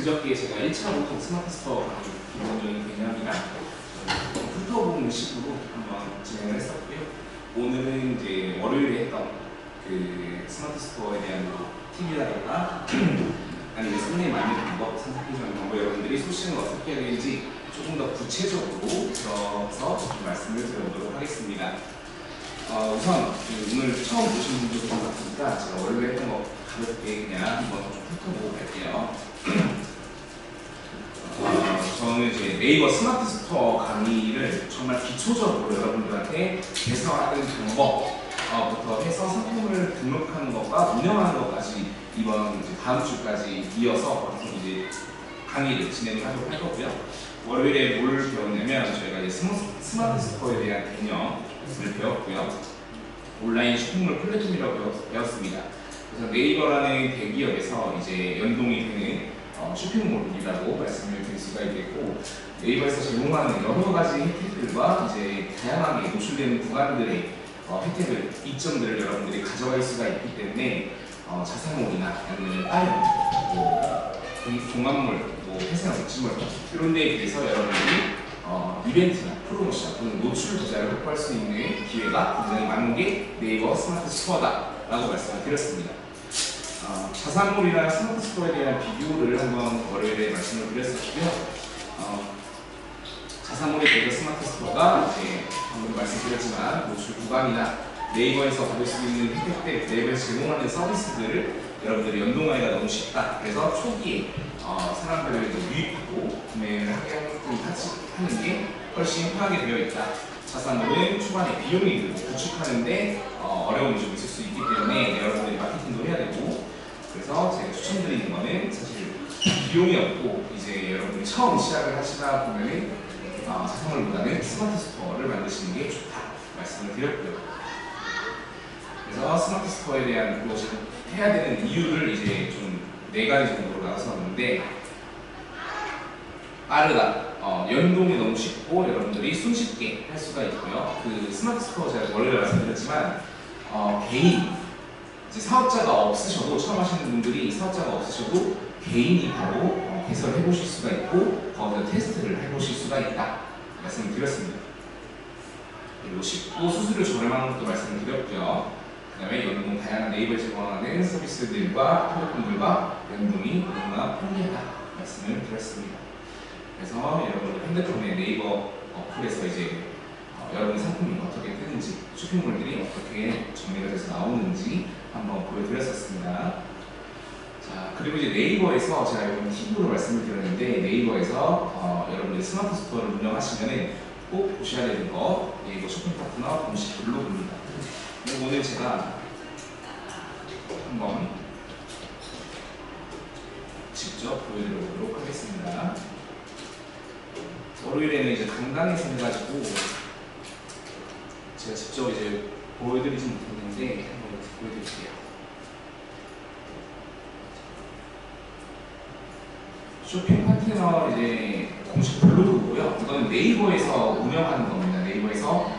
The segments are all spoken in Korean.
그저께 제가 1차 로통 스마트 스토어 기본적인 개념이랑 훑어보는 식으로 한번 진행을 했었고요. 오늘은 이제 월요일에 했던 그 스마트 스토어에 대한 팁이라든가 아니면 손에 맞는 방법, 선택해주는 방법, 여러분들이 소싱을 어떻게 해야 되는지 조금 더 구체적으로 들어서 말씀을 드려보도록 하겠습니다. 우선 오늘 처음 보신 분들도 좀 같으니까 제가 원래 했던 거 가볍게 그냥 한번 좀 훑어보고 갈게요. 저는 이제 네이버 스마트 스토어 강의를 정말 기초적으로 여러분들한테 개설하는 방법부터 해서 상품을 등록하는 것과 운영하는 것까지 이번 이제 다음 주까지 이어서 이제 강의를 진행을 하도록 할 거고요. 월요일에 뭘 배웠냐면 저희가 이제 스마트 스토어에 대한 개념을 배웠고요. 온라인 쇼핑몰 플랫폼이라고 배웠습니다. 그래서 네이버라는 대기업에서 이제 연동이 되는 쇼핑몰이라고 말씀을 드릴 수가 있겠고, 네이버에서 제공하는 여러 가지 혜택들과 이제 다양하게 노출되는 구간들의 혜택을, 이점들을 여러분들이 가져갈 수가 있기 때문에 자사몰이나 아니면 다른 종합몰, 회사나 물질몰 이런 데에 비해서 여러분들이 이벤트나 프로모션 또는 노출 부자를 확보할 수 있는 기회가 굉장히 많은 게 네이버 스마트 스토어다라고 말씀을 드렸습니다. 자사몰이나 스마트 스토어에 대한 비교를 한번 월요일에 말씀을 드렸었고요. 자사몰에 대해서 스마트 스토어가 이제 방금 말씀드렸지만 노출 구간이나 네이버에서 받을 수 있는 혜택들, 네이버에서 제공하는 서비스들을 여러분들이 연동하기가 너무 쉽다. 그래서 초기에 사람들을 유입하고 구매를 하는 게 훨씬 편하게 되어 있다. 자사몰은 초반에 비용이 들고 구축하는데 어려움이 좀 있을 수 있기 때문에 여러분들이 마케팅도 해야 되고, 그래서 제가 추천드리는 거는 사실 비용이 없고 이제 여러분들이 처음 시작을 하시다 보면은 자사몰보다는 스마트 스토어를 만드시는 게 좋다 말씀을 드렸고요. 그래서 스마트 스토어에 대한 해야 되는 이유를 이제 좀 4가지 정도로 나눴었는데, 빠르다, 연동이 너무 쉽고 여러분들이 손쉽게 할 수가 있고요. 그 스마트 스토어 제가 원래 말씀드렸지만 개인, 이제 사업자가 없으셔도, 처음 하시는 분들이 사업자가 없으셔도 개인이 바로 개설을 해보실 수가 있고 거기서 테스트를 해보실 수가 있다 말씀을 드렸습니다. 그리고 쉽고 수수료 저렴한 것도 말씀을 드렸고요. 그 다음에 연동, 다양한 네이버 제공하는 서비스들과 플랫폼들과 연동이 너무나 편리하다 말씀을 드렸습니다. 그래서 여러분들 핸드폰에 네이버 어플에서 이제 여러분 상품이 어떻게 뜨는지, 쇼핑몰들이 어떻게 정리가 돼서 나오는지 한번 보여드렸었습니다. 자, 그리고 이제 네이버에서 제가 이번 팁으로 말씀을 드렸는데, 네이버에서 여러분들이 스마트 스토어를 운영하시면 꼭 보셔야 되는 거, 네이버 쇼핑 파트너 공식 블로그입니다. 오늘 제가 한번 직접 보여드려보도록 하겠습니다. 월요일에는 이제 강당에서 해가지고 제가 직접 이제 보여드리지 못했는데 한번 보여드릴게요. 쇼핑 파트너 이제 공식 블로그고요. 이거는 네이버에서 운영하는 겁니다. 네이버에서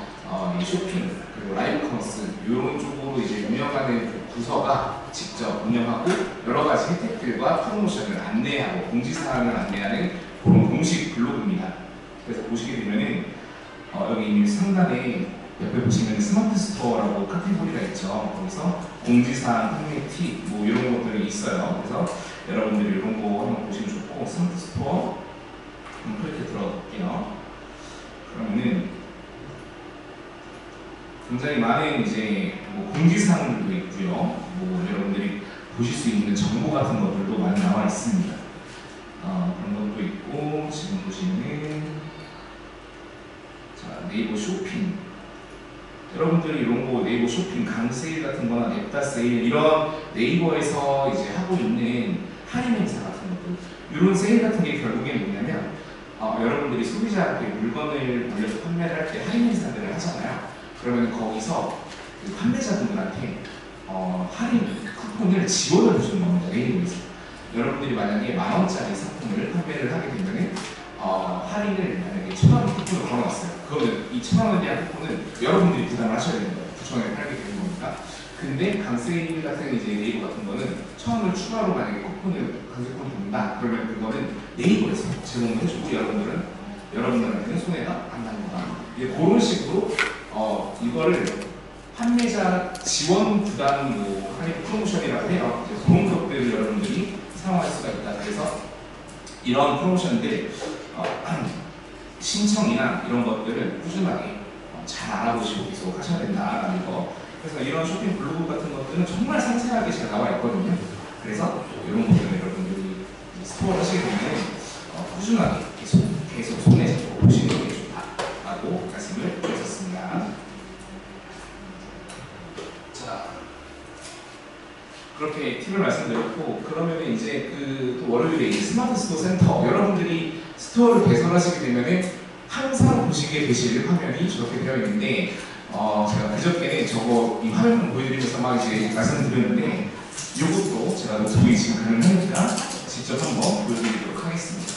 이 쇼핑 그리고 라이브 커머스 이런 쪽으로 이제 운영하는 그 부서가 직접 운영하고 여러 가지 혜택들과 프로모션을 안내하고 공지사항을 안내하는 그런 공식 블로그입니다. 그래서 보시게 되면은 여기 상단에 옆에 보시면 스마트 스토어라고 카테고리가 있죠. 거기서 공지사항, 판매 팁, 이런 것들이 있어요. 그래서 여러분들이 이런 거 한번 보시면 좋고, 스마트 스토어 클릭해 들어갈게요. 그러면은 굉장히 많은 이제 공지사항들도 있고요. 여러분들이 보실 수 있는 정보 같은 것들도 많이 나와 있습니다. 그런 것도 있고, 지금 보시면은 네이버 쇼핑, 여러분들이 이런 거 네이버 쇼핑 강세일 같은 거나 냅다 세일, 이런 네이버에서 이제 하고 있는 할인 행사 같은 것들, 이런 세일 같은 게 결국에 뭐냐면 여러분들이 소비자한테 물건을 올려서 판매를 할 때 할인 행사들을 하잖아요. 그러면 거기서 그 판매자분들한테 할인 쿠폰을 지원을 해주는 겁니다. 네이버에서. 여러분들이 만약에 10,000원짜리 상품을 판매를 하게 되면 할인을 만약에 1,000원 쿠폰을 걸어놨어요. 그러면 이 1,000원에 대한 쿠폰은 여러분들이 부담을 하셔야 되는 거예요. 9,000원에 팔게 되는 겁니다. 근데 강세일 같은 이제 네이버 같은 거는 1,000원을 추가로 만약에 강세 쿠폰을 준다 그러면 그거는 네이버에서 제공을 해주고 여러분들한테는 손해가 안 납니다. 이제 그런 식으로 이거를 판매자 지원 부담 할인 프로모션이라고 해요. 그런 것들을 여러분들이 사용할 수가 있다. 그래서 이런 프로모션들 신청이나 이런 것들을 꾸준하게 잘 알아보시고 계속 하셔야 된다라는 거. 그래서 이런 쇼핑 블로그 같은 것들은 정말 상세하게 잘 나와 있거든요. 그래서 이런 것들을 여러분들이 스토어 하시게 되면 꾸준하게 계속 손에 잡고 보시는 게 좋다라고 말씀을 드렸습니다. 자, 그렇게 팁을 말씀드렸고, 그러면 이제 또 월요일에 스마트 스토어 센터 여러분들이 스토어를 개설하시게 되면은 항상 보시게 되실 화면이 저렇게 되어 있는데, 제가 그저께는 이 화면 보여드리면서 막 이제 말씀드렸는데, 이것도 제가 노트북이 지금 가능하니까 직접 한번 보여드리도록 하겠습니다.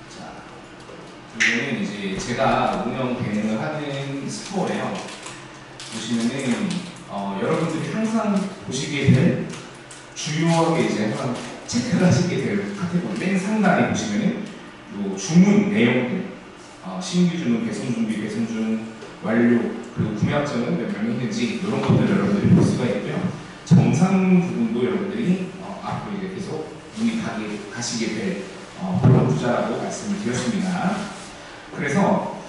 자, 여기는 이제 제가 운영 대행을 하는 스토어예요. 보시면은 여러분들이 항상 보시게 될 주요하게 이제 항상 체크를 하시게 될 카테고리 맨 상단에 보시면은 요 주문 내용들, 신규 주문, 배송 준비, 배송 중 완료, 그리고 구매 확정은 몇 명이 있는지 이런 것들을 여러분들이 볼 수가 있고요. 정상 부분도 여러분들이 앞으로 이제 계속 눈이 가시게 될 그런 투자라고 말씀을 드렸습니다. 그래서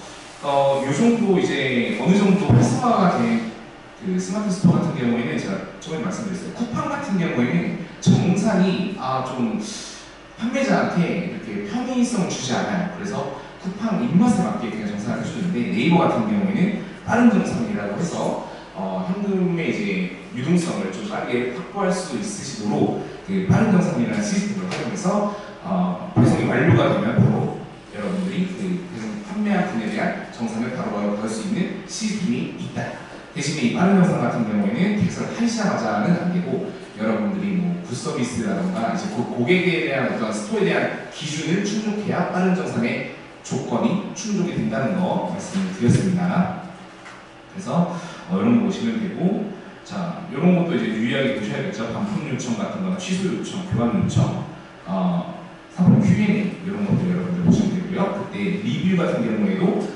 요 정도 이제 어느 정도 활성화가 된 그 스마트 스토어 같은 경우에는 제가 처음에 말씀드렸어요. 쿠팡 같은 경우에는 정산이 좀 판매자한테 이렇게 편의성을 주지 않아요. 그래서 쿠팡 입맛에 맞게 그냥 정산을 해주는데 네이버 같은 경우에는 빠른 정산이라고 해서 현금의 이제 유동성을 좀 빠르게 확보할 수 있으시도록 그 빠른 정산이라는 시스템을 활용해서 배송이 완료가 되면 바로 여러분들이 그 배송 판매한 분에 대한 정산을 바로 받을 수 있는 시스템이 있다. 대신에 이 빠른 정산 같은 경우에는 개설하시자마자는 안 되고 여러분들이 굿서비스라던가 이제 고객에 대한 어떤 스토어에 대한 기준을 충족해야 빠른 정산의 조건이 충족이 된다는 거 말씀을 드렸습니다. 그래서 이런 거 보시면 되고, 자, 이런 것도 이제 유의하게 보셔야겠죠. 반품 요청 같은 거나 취소 요청, 교환 요청, 상품 Q&A 이런 것들 여러분들 보시면 되고요. 그때 리뷰 같은 경우에도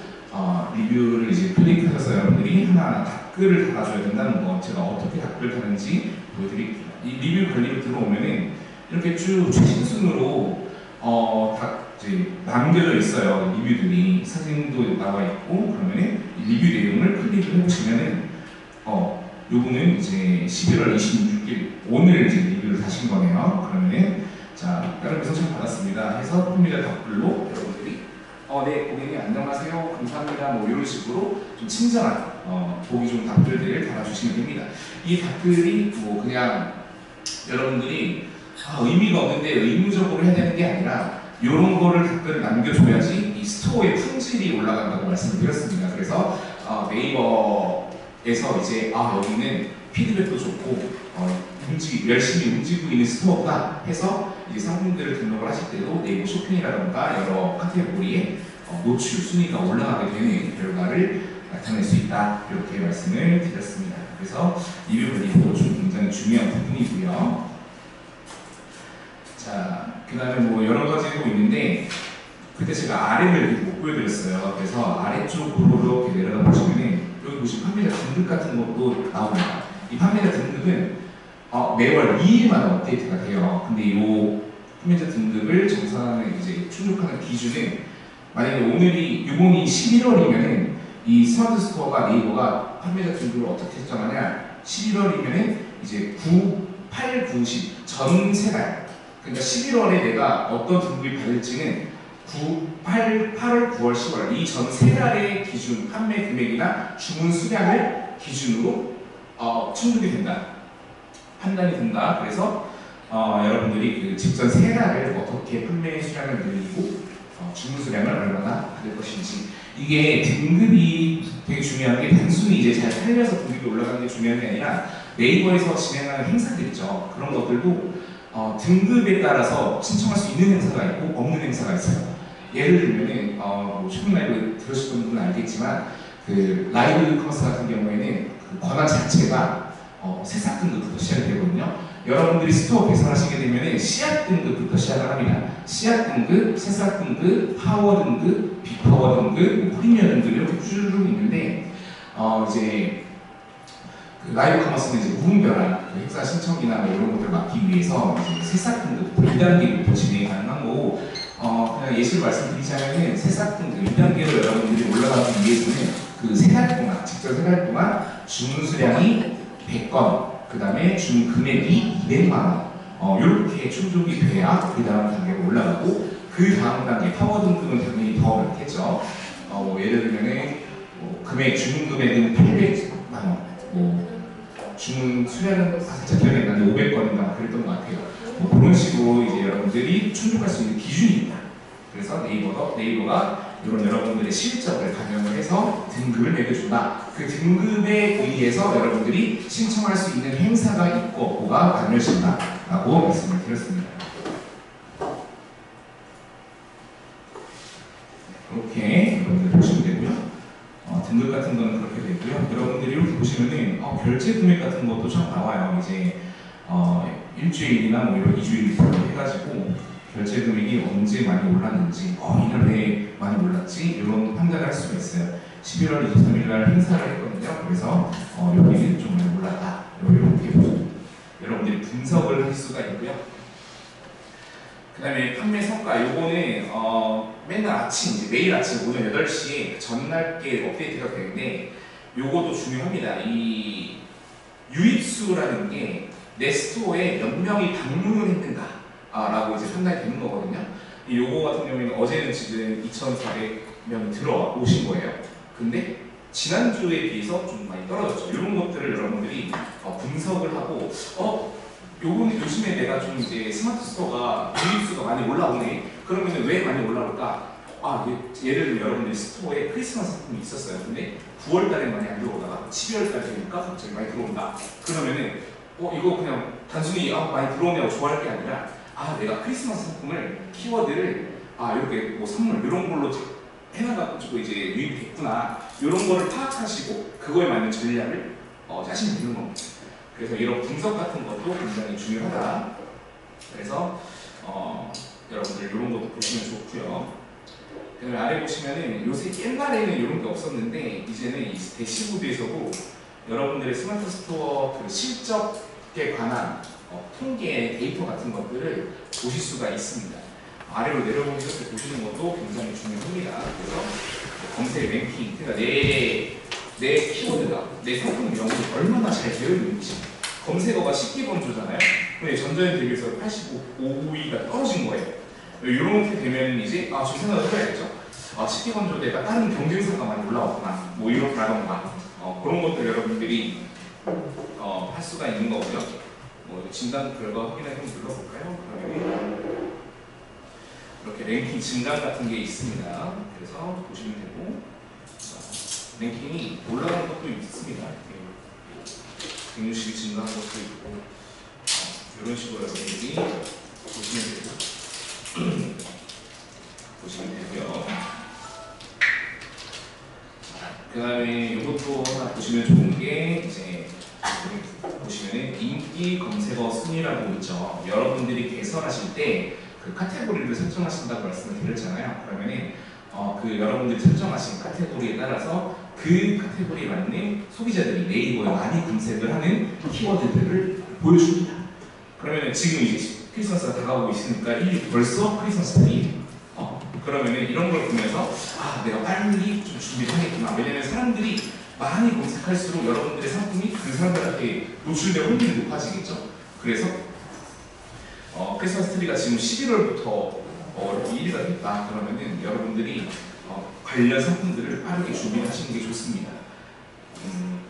리뷰를 이제 클릭하셔서 여러분들이 하나하나 댓글을 달아줘야 된다는 거, 제가 어떻게 댓글을 다는지 보여드릴게요. 이 리뷰 관리로 들어오면은 이렇게 쭉 최신 순으로 다 이제 남겨져 있어요. 리뷰들이 사진도 나와 있고, 그러면은 이 리뷰 내용을 클릭을 해보시면은 요분은 이제 11월 26일 오늘 이제 리뷰를 다신 거네요. 그러면은 자, 다른 배송 참 받았습니다 해서 판매자 댓글로 여러분들이 네, 고객님 안녕하세요, 감사합니다, 이런 식으로 좀 친절한 보기 좋은 댓글들을 달아주시면 됩니다. 이 댓글이 그냥 여러분들이 의미가 없는데 의무적으로 해야 되는 게 아니라 이런 거를 댓글을 남겨줘야지 이 스토어의 품질이 올라간다고 말씀을 드렸습니다. 그래서 네이버에서 이제 여기는 피드백도 좋고 열심히 움직이고 있는 스토어구나 해서 이제 상품들을 등록을 하실 때도 네이버 쇼핑이라던가 여러 카테고리에 노출 순위가 올라가게 되는 결과를 나타낼 수 있다, 이렇게 말씀을 드렸습니다. 그래서 리뷰 관리도 좀 굉장히 중요한 부분이고요. 자, 그 다음에 여러 가지 또 있는데 그때 제가 RM을 이렇게 못 보여드렸어요. 그래서 아래쪽으로 이렇게 내려가 보시면은 여기 보시면 판매자 등급 같은 것도 나옵니다. 이 판매자 등급은 매월 2일마다 업데이트가 돼요. 근데 이 판매자 등급을 정산하는 이제 충족하는 기준은 만약에 이번이 11월이면은 이 스마트 스토어가 네이버가 판매자 등급을 어떻게 설정하냐, 11월이면은 이제 9, 8, 9, 10 전 세 달, 그러니까 11월에 내가 어떤 등급이 받을지는 8월, 9월, 10월 이 전 세 달의 기준 판매 금액이나 주문 수량을 기준으로 충족이 된다, 판단이 된다. 그래서 여러분들이 그 직전 세 달을 어떻게 판매 수량을 늘리고 주문 수량을 얼마나 받을 것인지, 이게 등급이 되게 중요한 게 단순히 이제 잘 살려서 등급이 올라가는 게 중요한 게 아니라 네이버에서 진행하는 행사들 있죠. 그런 것들도 등급에 따라서 신청할 수 있는 행사가 있고 없는 행사가 있어요. 예를 들면은 쇼핑라이브 들으실 분들은 알겠지만 그 라이브 커머스 같은 경우에는 그 권한 자체가 새싹 등급부터 시작이 되거든요. 여러분들이 스토어 개설하시게 되면 씨앗 등급부터 시작을 합니다. 씨앗 등급, 새싹 등급, 파워 등급, 빅파워 등급, 프리미엄 등급 이렇게 쭉 있는데 이제 그 라이브 커머스는 이제 무분별한 그 행사 신청이나 뭐 이런 것들을 막기 위해서 이제 새싹 등급부터 2단계부터 진행이 가능한 거고 그냥 예시를 말씀드리자면은 새싹 등급 2단계로 여러분들이 올라가기 위해서는 그 3달 동안 직접 3달 동안 주문 수량이 100건 그 다음에 준 금액이 200만원 이렇게 충족이 돼야 그 다음 단계로 올라가고 그 다음 단계 파워 등급은 당연히 더 많겠죠. 예를 들면은 금액 주문 금액은 800만원 주문 수량은 살짝 기억이 안 나는데 500건인가 그랬던 것 같아요. 그런 식으로 이제 여러분들이 충족할 수 있는 기준입니다. 그래서 네이버가 이런 여러분들의 실적을 반영을 해서 등급을 매겨준다. 그 등급에 의해서 여러분들이 신청할 수 있는 행사가 있고 없고가 나뉘어진다라고 말씀을 드렸습니다. 이렇게 여러분들 보시면 되고요. 등급 같은 거는 그렇게 되고요. 여러분들이 이렇게 보시면은 결제 금액 같은 것도 참 나와요. 이제 일주일이나 뭐 이런 2주일 해가지고 결제 금액이 언제 많이 올랐는지 이날 왜 많이 올랐지 이런 판단을 할 수가 있어요. 11월 23일 날 행사를 했거든요. 그래서 여기는 좀 많이 올랐다. 이렇게 여러분들이 분석을 할 수가 있고요. 그 다음에 판매 성과 요거는 맨날 아침 이제 매일 아침 오전 8시에 전날께 업데이트가 되는데 요것도 중요합니다. 이 유입수라는 게 내 스토어에 몇 명이 방문을 했는가 라고 이제 판단이 되는 거거든요. 요거 같은 경우에는 어제는 지금 2,400명이 들어오신 거예요. 근데 지난주에 비해서 좀 많이 떨어졌죠. 이런 것들을 여러분들이 분석을 하고 요거는 요즘에 내가 좀 이제 스마트 스토어가 유입수가 많이 올라오네. 그러면 왜 많이 올라올까? 예를 들면 여러분들이 스토어에 크리스마스 상품이 있었어요. 근데 9월 달에 많이 안 들어오다가 12월 달 되니까 갑자기 많이 들어온다. 그러면은 이거 그냥 단순히 많이 들어오냐고 좋아할 게 아니라 내가 크리스마스 상품을 키워드를 이렇게 뭐 선물 이런 걸로 해놔가지고 이제 유입됐구나. 이런 거를 파악하시고 그거에 맞는 전략을 짜시면 되는 겁니다. 그래서 이런 분석 같은 것도 굉장히 중요하다. 그래서 여러분들 이런 것도 보시면 좋고요. 그다음에 아래 보시면은 요새 옛날에는 이런 게 없었는데 이제는 이 대시보드에서도 여러분들의 스마트 스토어 그 실적에 관한 통계 데이터 같은 것들을 보실 수가 있습니다. 아래로 내려보면서 보시는 것도 굉장히 중요합니다. 그래서 검색 랭킹, 그러니까 내 키워드가 내 상품 명이 얼마나 잘 되어 있는지 검색어가 10개 번조잖아요. 근데 전자에 대비해서 85위가 떨어진 거예요. 이렇게 되면 이제 좀 생각을 해봐야겠죠. 10개 번조대가 다른 경쟁사가 많이 올라왔구나. 뭐 이렇다던가 그런 것들 여러분들이 할 수가 있는 거고요. 진단 결과 확인을 좀 눌러볼까요? 그러면 이렇게 랭킹 증감 같은 게 있습니다. 그래서 보시면 되고 랭킹이 올라가는 것도 있습니다. 160이 증가한 것도 있고 이런 식으로 여러분들이 보시면 되고 보시면 되고요. 그 다음에 이것도 하나 보시면 좋은 게 이제 보시면 인기 검색어 순위라고 있죠. 여러분들이 개설하실 때 그 카테고리를 설정하신다고 말씀을 드렸잖아요. 그러면은 그 여러분들이 설정하신 카테고리에 따라서 그 카테고리에 맞는 소비자들이 네이버에 많이 검색을 하는 키워드들을 보여줍니다. 그러면은 지금 이제 크리스마스가 다가오고 있으니까 벌써 크리스마스 트리 그러면은 이런 걸 보면서 내가 빨리 좀 준비를 하겠구나. 왜냐면 사람들이 많이 검색할수록 여러분들의 상품이 그 사람들한테 노출될 확률이 높아지겠죠. 그래서 크리스마스 트리가 지금 11월부터 1위가 됐다. 그러면은 여러분들이 관련 상품들을 빠르게 준비하시는 게 좋습니다.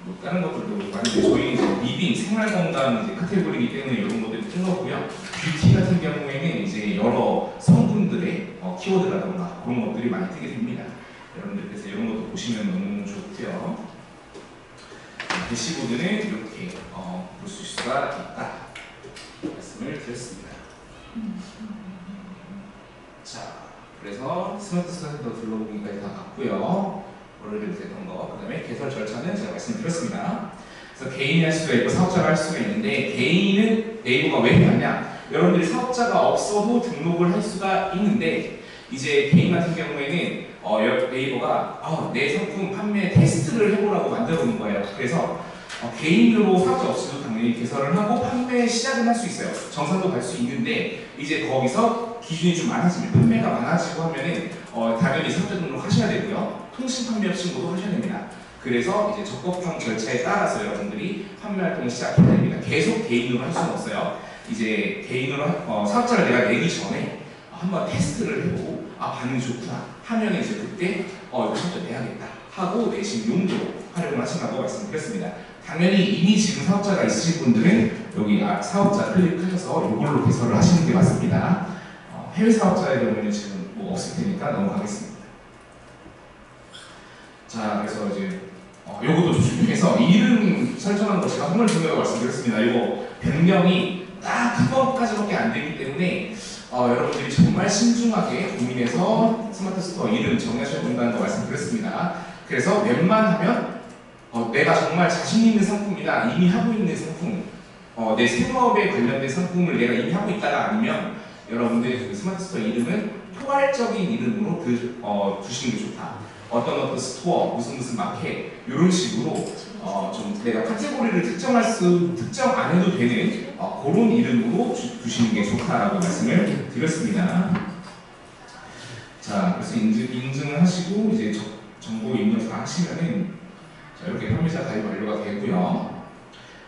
뭐 다른 것들도 많은데 저희 이제 리빙, 생활건강 이제 카테고리이기 때문에 이런 것들이 뜬 거고요. 뷰티 같은 경우에는 이제 여러 성분들의 키워드라던가 그런 것들이 많이 뜨게 됩니다. 여러분들 그래서 이런 것도 보시면 너무 좋고요. 대시보드는 이렇게 볼 수가 있다 말씀을 드렸습니다. 자, 그래서 스마트 스토어 둘러보기까지 다 봤고요. 월요일에 됐던 거. 그 다음에 개설 절차는 제가 말씀드렸습니다. 그래서 개인이 할 수가 있고 사업자가 할 수가 있는데, 개인은 네이버가 왜 하냐? 여러분들이 사업자가 없어도 등록을 할 수가 있는데, 이제 개인 같은 경우에는 네이버가 내 상품 판매 테스트를 해보라고 만들어 놓은 거예요. 그래서 개인으로 사업자 없이도 당연히 개설을 하고 판매 시작은 할 수 있어요. 정산도 갈 수 있는데, 이제 거기서 기준이 좀 많아지면, 판매가 많아지고 하면은 당연히 사업자 등록 하셔야 되고요. 통신 판매업 신고도 하셔야 됩니다. 그래서 이제 적법성 절차에 따라서 여러분들이 판매 활동을 시작해야 됩니다. 계속 개인으로 할 수는 없어요. 이제 개인으로 사업자를 내가 내기 전에 한번 테스트를 해보고 반응이 좋구나 하면 이제 그때 이거 사업자 내야겠다 하고 내신 용도로 활용을 하신다고 말씀드렸습니다. 당연히 이미 지금 사업자가 있으신 분들은 여기 사업자 클릭하셔서 이걸로 개설을 하시는 게 맞습니다. 해외 사업자의 경우에는 지금 뭐 없을 테니까 넘어가겠습니다. 자, 그래서 이제 요것도 조심해서 이름 설정하는 거 제가 정말 중요하다고 말씀드렸습니다. 이거 변경이 딱 한 번까지밖에 안 되기 때문에 여러분들이 정말 신중하게 고민해서 스마트 스토어 이름 정하셔야 된다는 거 말씀드렸습니다. 그래서 웬만하면 내가 정말 자신 있는 상품이나 이미 하고 있는 상품, 내 생업에 관련된 상품을 내가 이미 하고 있다가 아니면 여러분들의 그 스마트 스토어 이름은 포괄적인 이름으로 두시는 게 좋다. 어떤 스토어, 무슨 마켓 이런 식으로 좀 내가 카테고리를 특정 안 해도 되는 그런 이름으로 두시는 게 좋다라고 말씀을 드렸습니다. 자, 그래서 인증을 하시고 이제 정보 입력 다 하시면은 자, 이렇게 판매자 가입 완료가 되고요.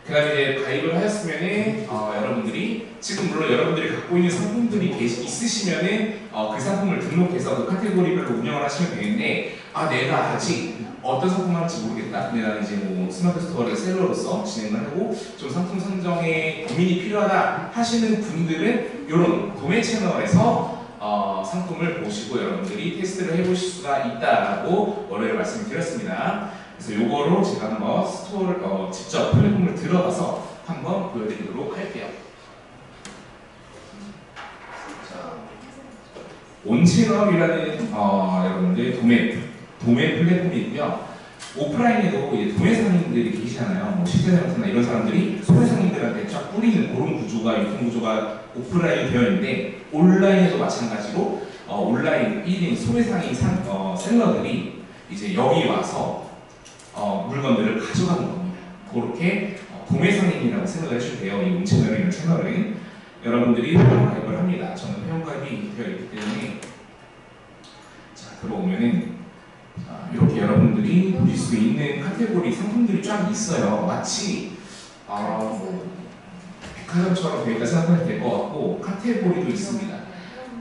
그 다음에 이제 가입을 하셨으면은 여러분들이 지금 물론 여러분들이 갖고 있는 상품들이 있으시면은 그 상품을 등록해서 그 카테고리별로 운영을 하시면 되는데, 내가 아직 어떤 상품 할지 모르겠다. 근데 나는 이제 뭐 스마트 스토어를 셀러로서 진행을 하고 좀 상품 선정에 고민이 필요하다 하시는 분들은 이런 도매 채널에서 상품을 보시고 여러분들이 테스트를 해보실 수가 있다라고 월요일에 말씀드렸습니다. 그래서 요거로 제가 한번 스토어를 직접 플랫폼을 들어가서 한번 보여드리도록 할게요. 자, 온채널이라는 여러분들 도매 플랫폼이 있고요. 오프라인에도 이제 도매상인들이 계시잖아요. 뭐 실제상인이나 이런 사람들이 소매상인들한테 쫙 뿌리는 그런 구조가, 유통구조가 오프라인 되어 있는데, 온라인에도 마찬가지로 온라인 1인 소매상인 셀러들이 이제 여기 와서 물건들을 가져가는 겁니다. 그렇게 도매상인이라고 생각을 해주시면 돼요. 이 온채널이라는 채널은 여러분들이 회원가입을 합니다. 저는 회원가입이 되어 있기 때문에 자, 들어오면은 이렇게 여러분들이 보실 수 있는 카테고리 상품들이 쫙 있어요. 마치 뭐 백화점처럼 되어 있다 생각하면 될 것 같고, 카테고리도 있습니다.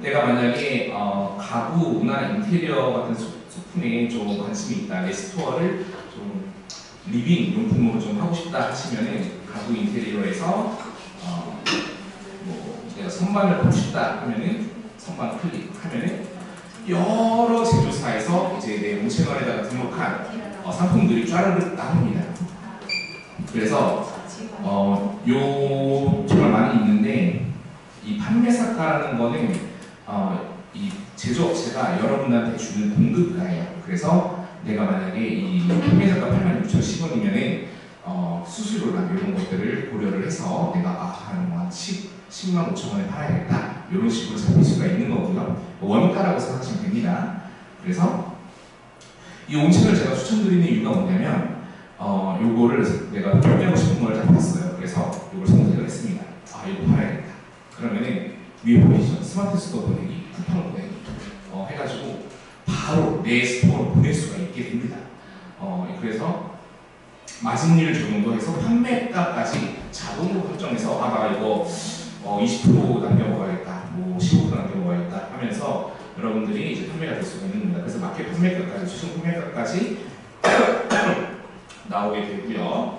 내가 만약에 가구나 인테리어 같은 소품에 좀 관심이 있다, 내 스토어를 좀 리빙 용품으로 좀 하고 싶다 하시면은 가구 인테리어에서 뭐 내가 선반을 보고 싶다 하면은 선반 클릭하면은 여러 제조사에서 이제 내 온채널에다가 등록한 상품들이 쫘르르 나옵니다. 그래서 요 정말 많이 있는데, 이 판매사가라는 거는 이 제조업체가 여러분한테 주는 공급가예요. 그래서 내가 만약에 이 판매사가 86,010원이면은 수수료나 이런 것들을 고려를 해서 내가 한 10만 5천 원에 팔아야겠다, 이런 식으로 잡힐 수가 있는 거고요. 원가라고 생각하시면 됩니다. 그래서 이 온채널 제가 추천드리는 이유가 뭐냐면 요거를 내가 판매하고 싶은 걸 잡았어요. 그래서 이걸 선택을 했습니다. 이거 팔아야겠다. 그러면은 위에 보이시죠? 스마트 스토어 보내기, 쿠팡 보내기 해가지고 바로 내 스토어로 보낼 수가 있게 됩니다. 그래서 마진율 적용도 해서 판매가까지 자동으로 설정해서 나 이거 20% 남겨먹어야겠다, 뭐 15% 남겨먹어야겠다 하면서 여러분들이 이제 판매가 될 수가 있는 겁니다. 그래서 마켓 판매가까지, 최종 판매가까지 나오게 되고요.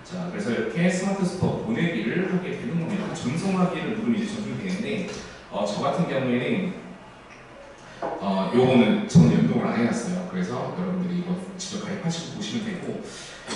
자, 그래서 이렇게 스마트 스토어 보내기를 하게 되는 겁니다. 전송하기를 누르면 이제 전송이 되는데, 저 같은 경우에는 요거는 저는 연동을 안 해놨어요. 그래서 여러분들이 이거 직접 가입하시고 보시면 되고.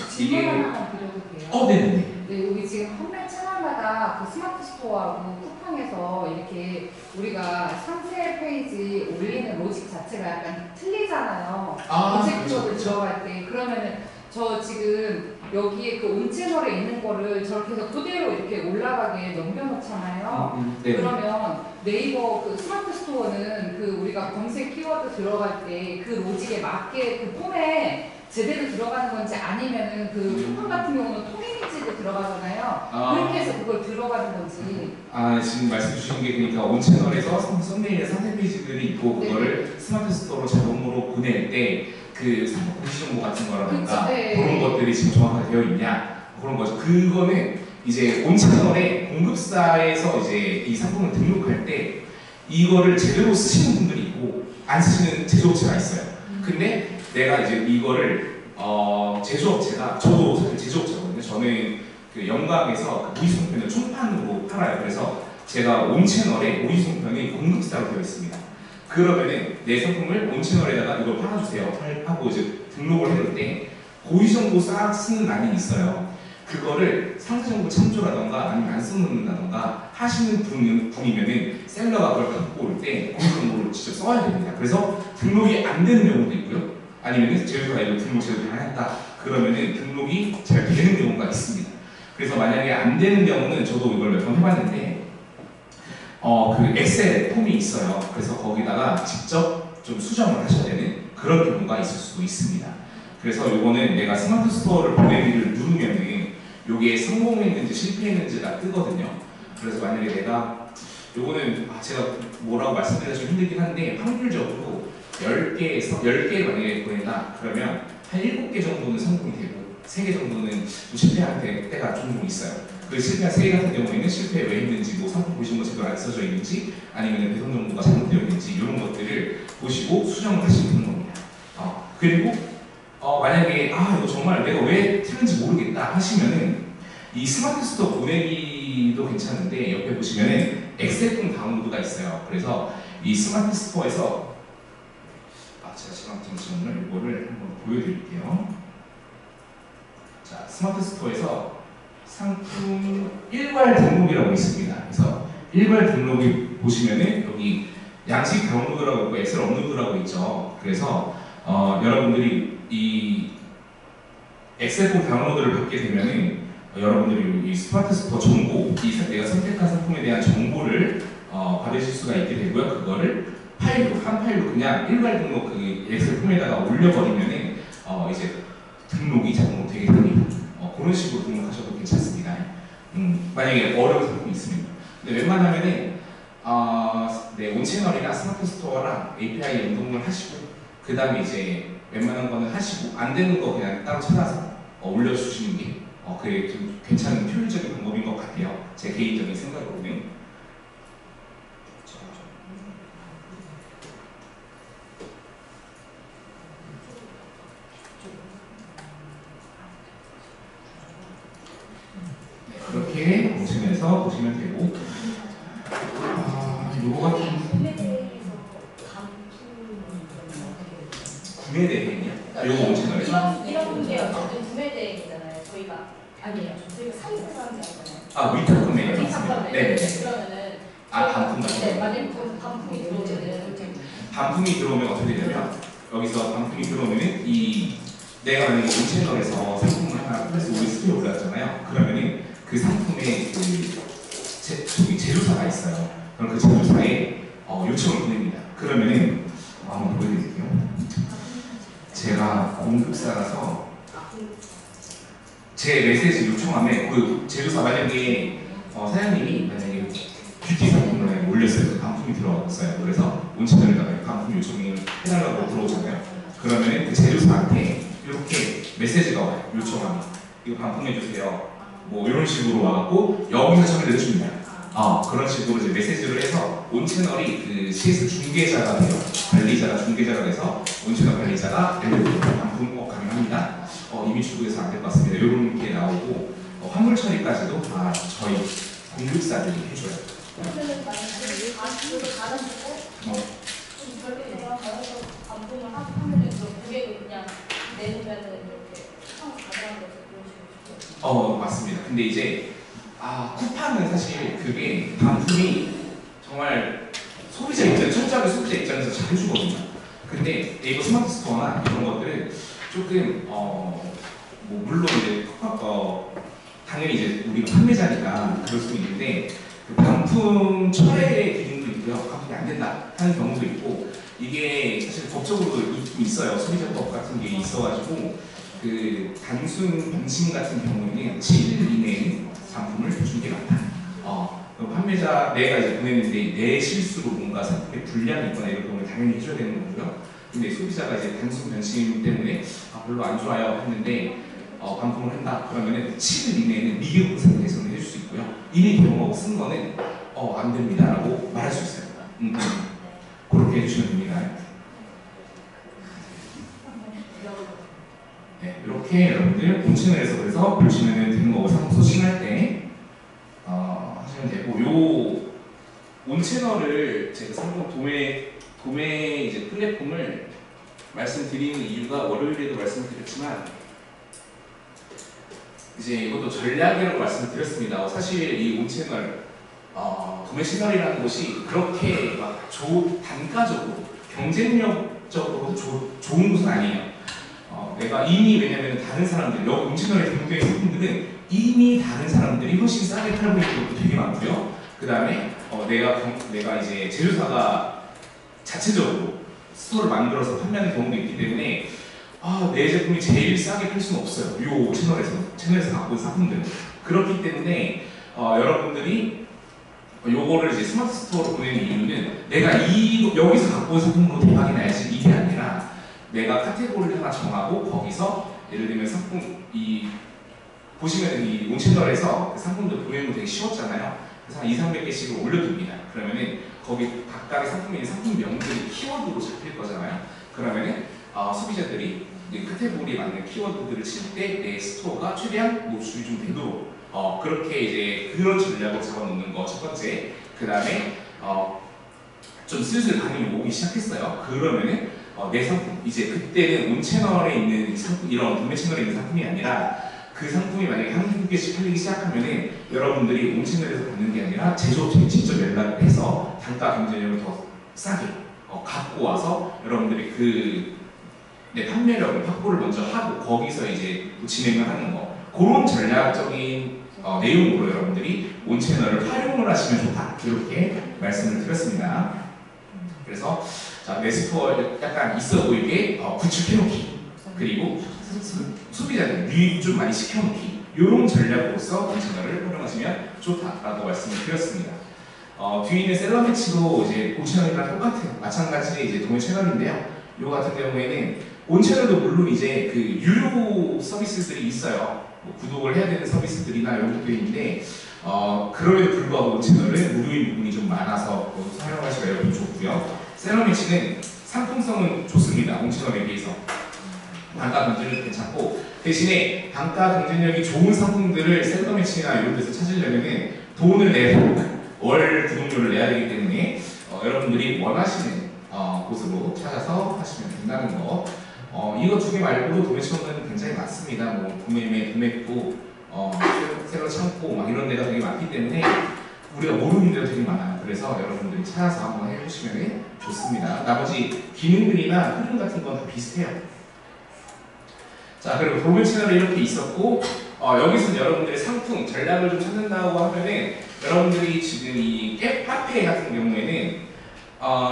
질문 하나 드려도 돼요? 네네네. 네, 여기 지금 판매 채널마다 그 스마트 스토어하고 쿠팡에서 상품에서 이렇게 우리가 상세 페이지 올리는 로직 자체가 약간 틀리잖아요. 로직 들어갈 때. 그러면은 저 지금 여기에 그 온 채널에 있는 거를 저렇게 해서 그대로 이렇게 올라가게 넘겨놓잖아요. 네. 그러면 네이버 그 스마트 스토어는 그 우리가 검색 키워드 들어갈 때 그 로직에 맞게 그 폼에 제대로 들어가는 건지 아니면은 그 쿠팡 같은 경우는 통이미지도 들어가잖아요. 그렇게 해서 그걸 들어가는 건지. 지금 말씀 주신 게 그러니까 온 채널에서 썸네일에 상세 페이지들이 있고 그거를 스마트 스토어로 자동으로 보낼 때 그 상품 공시 정보 같은 거라든가 그런 것들이 지금 정확하게 되어 있냐 그런 거죠. 그거는 이제 온 채널에 공급사에서 이제 이 상품을 등록할 때 이거를 제대로 쓰시는 분들이 있고 안 쓰시는 제조업체가 있어요. 근데 내가 이제 이거를 제조업체가 저도 사실 제조업체거든요. 저는 그 영광에서 그 무이송편을 총판으로 팔아요. 그래서 제가 온 채널에 무이송편이 공급사로 되어 있습니다. 그러면은 내 상품을 온 채널에다가 이걸 팔아주세요 하고 이제 등록을 해놓을 때 고유정보 싹 쓰는 란이 있어요. 그거를 상세정보 참조라던가 아니면 안 써놓는다던가 하시는 분이면은 셀러가 그걸 갖고 올 때 고유정보를 직접 써야 됩니다. 그래서 등록이 안 되는 경우도 있고요. 아니면은 제조사가 이거 등록 제대로 안 했다 그러면은 등록이 잘 되는 경우가 있습니다. 그래서 만약에 안 되는 경우는 저도 이걸 몇 번 해봤는데 그 엑셀 폼이 있어요. 그래서 거기다가 직접 좀 수정을 하셔야 되는 그런 경우가 있을 수도 있습니다. 그래서 요거는 내가 스마트 스토어를 보내기를 누르면은 요게 성공했는지 실패했는지가 뜨거든요. 그래서 만약에 내가 요거는 제가 뭐라고 말씀드리기가 좀 힘들긴 한데 확률적으로 10개를 만약에 보낸다 그러면 한 7개 정도는 성공이 되고 3개 정도는 좀 실패할 때가 종종 있어요. 그 실패한 3개 같은 경우에는 실패 왜 했는지, 뭐 상품 보신 거 제대로 안 써져 있는지, 아니면 배송 정보가 잘못되어 있는지 이런 것들을 보시고 수정을 하시는 겁니다. 그리고 만약에 이거 정말 내가 왜 틀린지 모르겠다 하시면은 이 스마트 스토어 보내기도 괜찮은데 옆에 보시면은 엑셀 다운로드가 있어요. 그래서 이 스마트 스토어에서 제가 잠시만요. 이거를 한번 보여드릴게요. 자, 스마트 스토어에서 상품 일괄 등록이라고 있습니다. 그래서 일괄 등록이 보시면은 여기 양식 다운로드라고 있고 엑셀 업로드라고 있죠. 그래서 여러분들이 이 엑셀 폼 다운로드를 받게 되면은 여러분들이 이 스마트 스토어 정보, 내가 선택한 상품에 대한 정보를 받으실 수가 있게 되고요. 그거를 한 파일로 그냥 일괄 등록 그 엑셀 폼에다가 올려버리면은 이제 등록이 자동으로 되게 됩니다. 그런 식으로 등록하셔도 괜찮습니다. 만약에 어려운 상품이 있으면. 근데 웬만하면은 온 채널이나 스마트 스토어랑 API 연동을 하시고 그 다음에 이제 웬만한 거는 하시고 안 되는 거 그냥 따로 찾아서 올려주시는 게 그게 좀 괜찮은 효율적인 방법인 것 같아요. 제 개인적인 생각으로는. 그렇게 보시면서 보시면 되고 요거 같은 구매 대행이요? 요거 온 채널에서? 이런 게 어쨌든 구매 대행이잖아요. 저희가 사기꾼 하는 게 아니잖아요. 위탁 구매 맞습니다. 네. 그러면은 반품 같은 거. 네, 만약에 반품이 들어오면은 반품이 들어오면 어떻게 되냐면 여기서 반품이 들어오면은 내가 만약에 온 채널에서 상품을 하나 플러스 우리 스토어에 올랐잖아요. 그러면은 그 상품의 제조사가 있어요. 그럼 그 제조사에 요청을 보냅니다. 그러면은 한번 보여드릴게요. 제가 공급사라서 제 메시지 요청함에 그 제조사 만약에 사장님이 만약에 뷰티 상품을 올렸어요. 그 반품이 들어왔어요. 그래서 온 채널에다가 반품 요청을 해달라고 들어오잖아요. 그러면은 그 제조사한테 이렇게 메시지가 와요. 요청함이 이거 반품해주세요. 뭐 이런 식으로 와갖고 여기서 전화 내줍니다. 그런 식으로 이제 메시지를 해서 온 채널이 그 CS 중개자가 돼요. 중개자가 돼서 온 채널 관리자가 반품 가능합니다. 이미 출고해서 안 될 것 같습니다. 이런 게 나오고 환불 처리까지도 다 저희 공급사들이 해줘요. 그러면 만약에 가는 거고 별도로 가서 반품을 하면은 고객이 그냥 내놓으면은 이렇게 가져가는 거죠. 맞습니다. 근데 이제 쿠팡은 사실 그게 반품이 정말 소비자 입장, 철저하게 소비자 입장에서 잘 해주거든요. 근데 네이버 스마트 스토어나 이런 것들은 조금 뭐 물론 이제 당연히 이제 우리가 판매자니까 그럴 수 있는데 그 반품 철회 기준도 있고요. 반품이 안 된다 하는 경우도 있고 이게 사실 법적으로 있어요. 소비자법 같은 게 있어가지고 그 단순 변심 같은 경우에는 7일 이내에 상품을 주는 게 맞다. 판매자 내가 이제 보냈는데 내 실수로 뭔가 상품에 불량이 있거나 이런 경우는 당연히 해줘야 되는 거고요. 근데 소비자가 이제 단순 변심 때문에 별로 안 좋아요 했는데 반품을 한다 그러면은 7일 이내에는 미개봉 상태에서는 해줄 수 있고요. 이미 개봉하고 쓴 거는 안 됩니다라고 말할 수 있어요. 그렇게 해주시면 됩니다. 네, 이렇게 여러분들 온채널에서 그래서 보시면 되는 거고 상품 소싱할 때 하시면 되고 요 온채널을 제가 상품 도매 이제 플랫폼을 말씀드리는 이유가 월요일에도 말씀드렸지만 이제 이것도 전략이라고 말씀드렸습니다. 사실 이 온채널 도매 채널이라는 곳이 그렇게 막 단가적으로 경쟁력적으로 좋은 곳은 아니에요. 내가 이미 왜냐면 다른 사람들 여기 온채널에 등록된 상품들은 이미 다른 사람들이 훨씬 싸게 팔고 있는 것도 되게 많고요. 그 다음에 내가 이제 제조사가 자체적으로 스토어를 만들어서 판매하는 경우도 있기 때문에 내 제품이 제일 싸게 팔 수는 없어요. 이 채널에서 갖고 있는 상품들은. 그렇기 때문에 여러분들이 요거를 이제 스마트 스토어로 보내는 이유는 내가 여기서 갖고 온 상품으로 대박이 나야지 이게 아니라 내가 카테고리를 하나 정하고 거기서 예를 들면 보시면 이 온채널에서 그 상품들 보내는 거 되게 쉬웠잖아요. 그래서 한 200~300개씩을 올려둡니다. 그러면은 거기 각각의 상품에 있는 상품명들이 키워드로 잡힐 거잖아요. 그러면은 소비자들이 카테고리에 맞는 키워드들을 칠 때 내 스토어가 최대한 노출이 좀 되도록 그렇게 이제 그런 전략을 잡아놓는 거 첫 번째. 그 다음에 좀 슬슬 반응이 오기 시작했어요. 그러면은 내 상품 이제 그때는 온 채널에 있는 상품 이런 도매 채널에 있는 상품이 아니라 그 상품이 만약에 한두 개씩 팔리기 시작하면은 여러분들이 온 채널에서 받는 게 아니라 제조업체에 직접 연락을 해서 단가 경쟁력을 더 싸게 갖고 와서 여러분들이 내 판매력을 확보를 먼저 하고 거기서 이제 진행을 하는 거 그런 전략적인 내용으로 여러분들이 온 채널을 활용을 하시면 좋다 이렇게 말씀을 드렸습니다. 그래서 내 스토어 약간 있어 보이게 구축해놓기 그리고 소비자들 유입 좀 많이 시켜놓기 이런 전략으로서 온 채널을 활용하시면 좋다라고 말씀을 드렸습니다. 뒤에 있는 셀러 매치도 이제 온 채널이랑 똑같아요. 마찬가지 이제 동일 채널인데요. 요 같은 경우에는 온 채널도 물론 이제 그 유료 서비스들이 있어요. 뭐 구독을 해야 되는 서비스들이나 이런 것도 있는데 그럼에도 불구하고 온 채널은 무료인 부분이 좀 많아서 사용하시기가 여러분 좋고요. 셀러 매치는 상품성은 좋습니다. 온 채널에 비해서 단가 경쟁력이 괜찮고 대신에 단가 경쟁력이 좋은 상품들을 셀러 매치나 이런 데서 찾으려면은 돈을 내고 월 구독료를 내야 되기 때문에 여러분들이 원하시는 곳으로 찾아서 하시면 된다는 거. 이거 두 개 말고도 도매 채널은 굉장히 많습니다. 뭐 도매도 셀러 창고 막 이런 데가 되게 많기 때문에 우리가 모르는 데가 되게 많아요. 그래서 여러분들이 찾아서 한번 해보시면 좋습니다. 나머지 기능들이나 흐름 같은 건 다 비슷해요. 자, 그리고 도매 채널이 이렇게 있었고 여기서는 여러분들의 상품 전략을 좀 찾는다고 하면은 여러분들이 지금 이 카페 같은 경우에는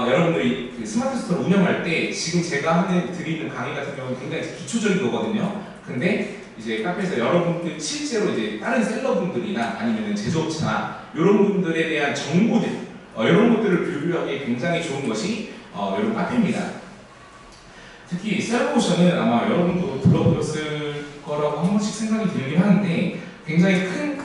여러분들이 그 스마트 스토어를 운영할 때 지금 제가 드리는 강의 같은 경우는 굉장히 기초적인 거거든요. 근데 이제 카페에서 여러분들 실제로 이제 다른 셀러분들이나 아니면 제조업체나 이런 분들에 대한 정보들 이런 것들을 교류하기에 굉장히 좋은 것이 이런 카페입니다. 특히 셀러오션은 아마 여러분도 들어보셨을 거라고 한 번씩 생각이 들긴 하는데 굉장히 큰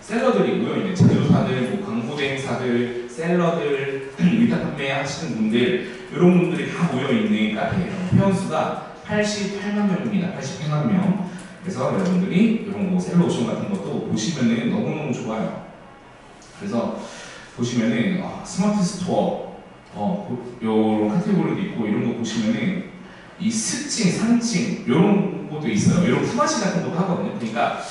셀러들이 모여있는 제조사들, 뭐 광고 대행사들, 셀러들, 위탁 판매하시는 분들 이런 분들이 다 모여있는 카페예요. 회원수가 88만 명입니다. 88만 명. 그래서 여러분들이 이런 거 셀러오션 같은 것도 보시면은 너무너무 좋아요. 그래서 보시면은 스마트 스토어 요런 카테고리도 있고 이런 거 보시면은 이 스칭, 상칭 이런 것도 있어요. 이런 품앗이 같은 것도 하거든요. 그러니까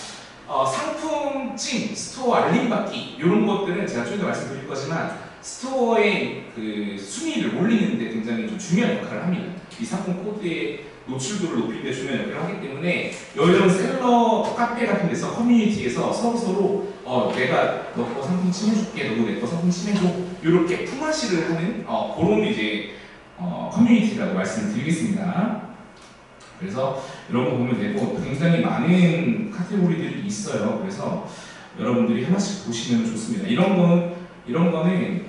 상품 찜, 스토어 알림받기 이런 것들은 제가 좀 더 말씀드릴 거지만 스토어의 그 순위를 올리는데 굉장히 좀 중요한 역할을 합니다. 이 상품 코드의 노출도를 높이는 데 중요한 역할을 하기 때문에 이런 셀러 카페 같은 데서 커뮤니티에서 서로 내가 너 거 상품 찜해줄게, 너도 내 거 상품 찜해줘 이렇게 품앗이를 하는 그런 이제 커뮤니티라고 말씀을 드리겠습니다. 그래서 이런 거 보면 되고 굉장히 많은 카테고리들이 있어요. 그래서 여러분들이 하나씩 보시면 좋습니다. 이런 거는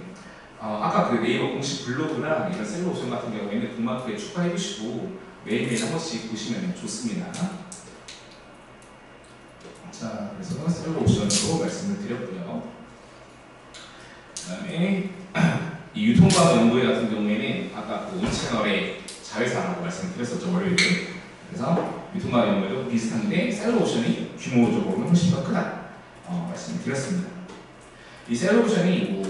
아까 그 네이버 공식 블로그나 이런 셀러 옵션 같은 경우에는 북마크에 추가해 주시고 매일매일 한 번씩 보시면 좋습니다. 자, 그래서 셀러 옵션으로 말씀을 드렸고요. 그다음에 이 유통과학 연구회 같은 경우에는 아까 그 온 채널의 자회사라고 말씀드렸었죠, 월요일에. 그래서 유통과학 연구회도 비슷한데 셀러 옵션이 규모적으로는 훨씬 더 크다 말씀을 드렸습니다. 이 셀러 옵션이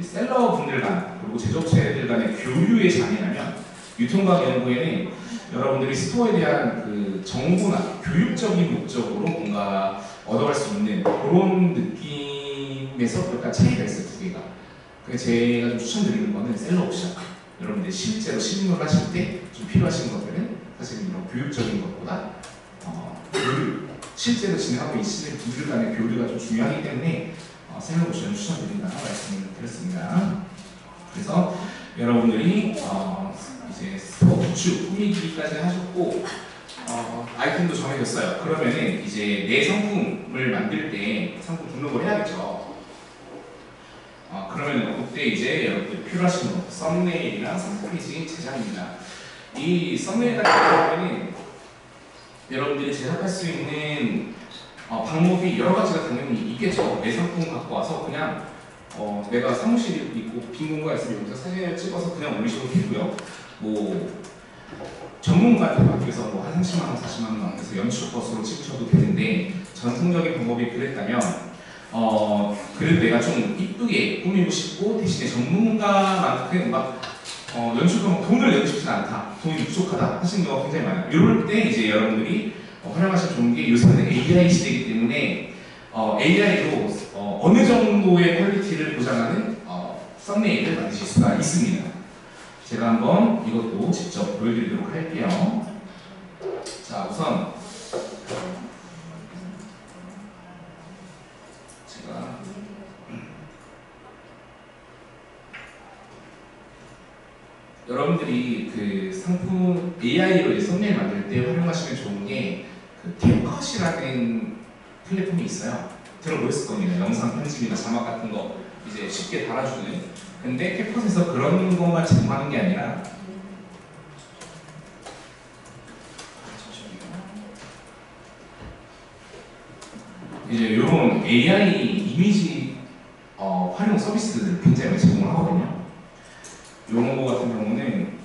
셀러분들 간 그리고 제조업체들 간의 교류의 장이라면 유통과학 연구회는 여러분들이 스토어에 대한 그 정보나 교육적인 목적으로 뭔가 얻어갈 수 있는 그런 느낌에서 약간 차이가 있어요, 두 개가. 그래서 제가 좀 추천드리는 거는 셀러 옵션. 여러분들 실제로 실무를 하실 때 좀 필요하신 것들은 사실 이런 교육적인 것보다 교류, 실제로 진행하고 계시는 분들 간의 교류가 좀 중요하기 때문에 셀러 옵션을 추천드린다 말씀을 드렸습니다. 그래서 여러분들이 이제 스토어 구축, 꾸미기까지 하셨고 아이템도 정해졌어요. 그러면은 이제 내 상품을 만들 때 상품 등록을 해야겠죠. 그러면 그때 이제 여러분들 필요하신 거 썸네일이나 상품 페이지 제작입니다. 이 썸네일 같은 경우에는 여러분들이 제작할 수 있는 방법이 여러 가지가 당연히 있겠죠. 내 상품 갖고 와서 그냥 내가 사무실에 있고 빈 공간 있으면 여기서 사진을 찍어서 그냥 올리셔도 되고요. 뭐 전문가한테 맡겨서 뭐 한 30만 원, 40만 원 해서 연출버스로 찍으셔도 되는데 전통적인 방법이 그랬다면 그래도 내가 좀 이쁘게 꾸미고 싶고 대신에 전문가만큼 막 연출가 돈을 내고 싶지 않다, 돈이 부족하다 하시는 경우가 굉장히 많아요. 이럴 때 이제 여러분들이 활용하시면 좋은 게 요새는 AI 시대이기 때문에 AI로 어느 정도의 퀄리티를 보장하는 썸네일을 만드실 수가 있습니다. 제가 한번 이것도 직접 보여드리도록 할게요. 자, 우선 제가 여러분들이 그 상품 AI로 이제 썸네일 만들 때 활용하시면 좋은 게 그 캡컷이라는 플랫폼이 있어요. 들어보셨을 겁니다. 영상 편집이나 자막 같은 거 이제 쉽게 달아주는. 근데 캡컷에서 그런 것만 제공하는 게 아니라 이제 이런 AI 이미지 활용 서비스들을 굉장히 많이 제공을 하거든요. 이런 거 같은 경우는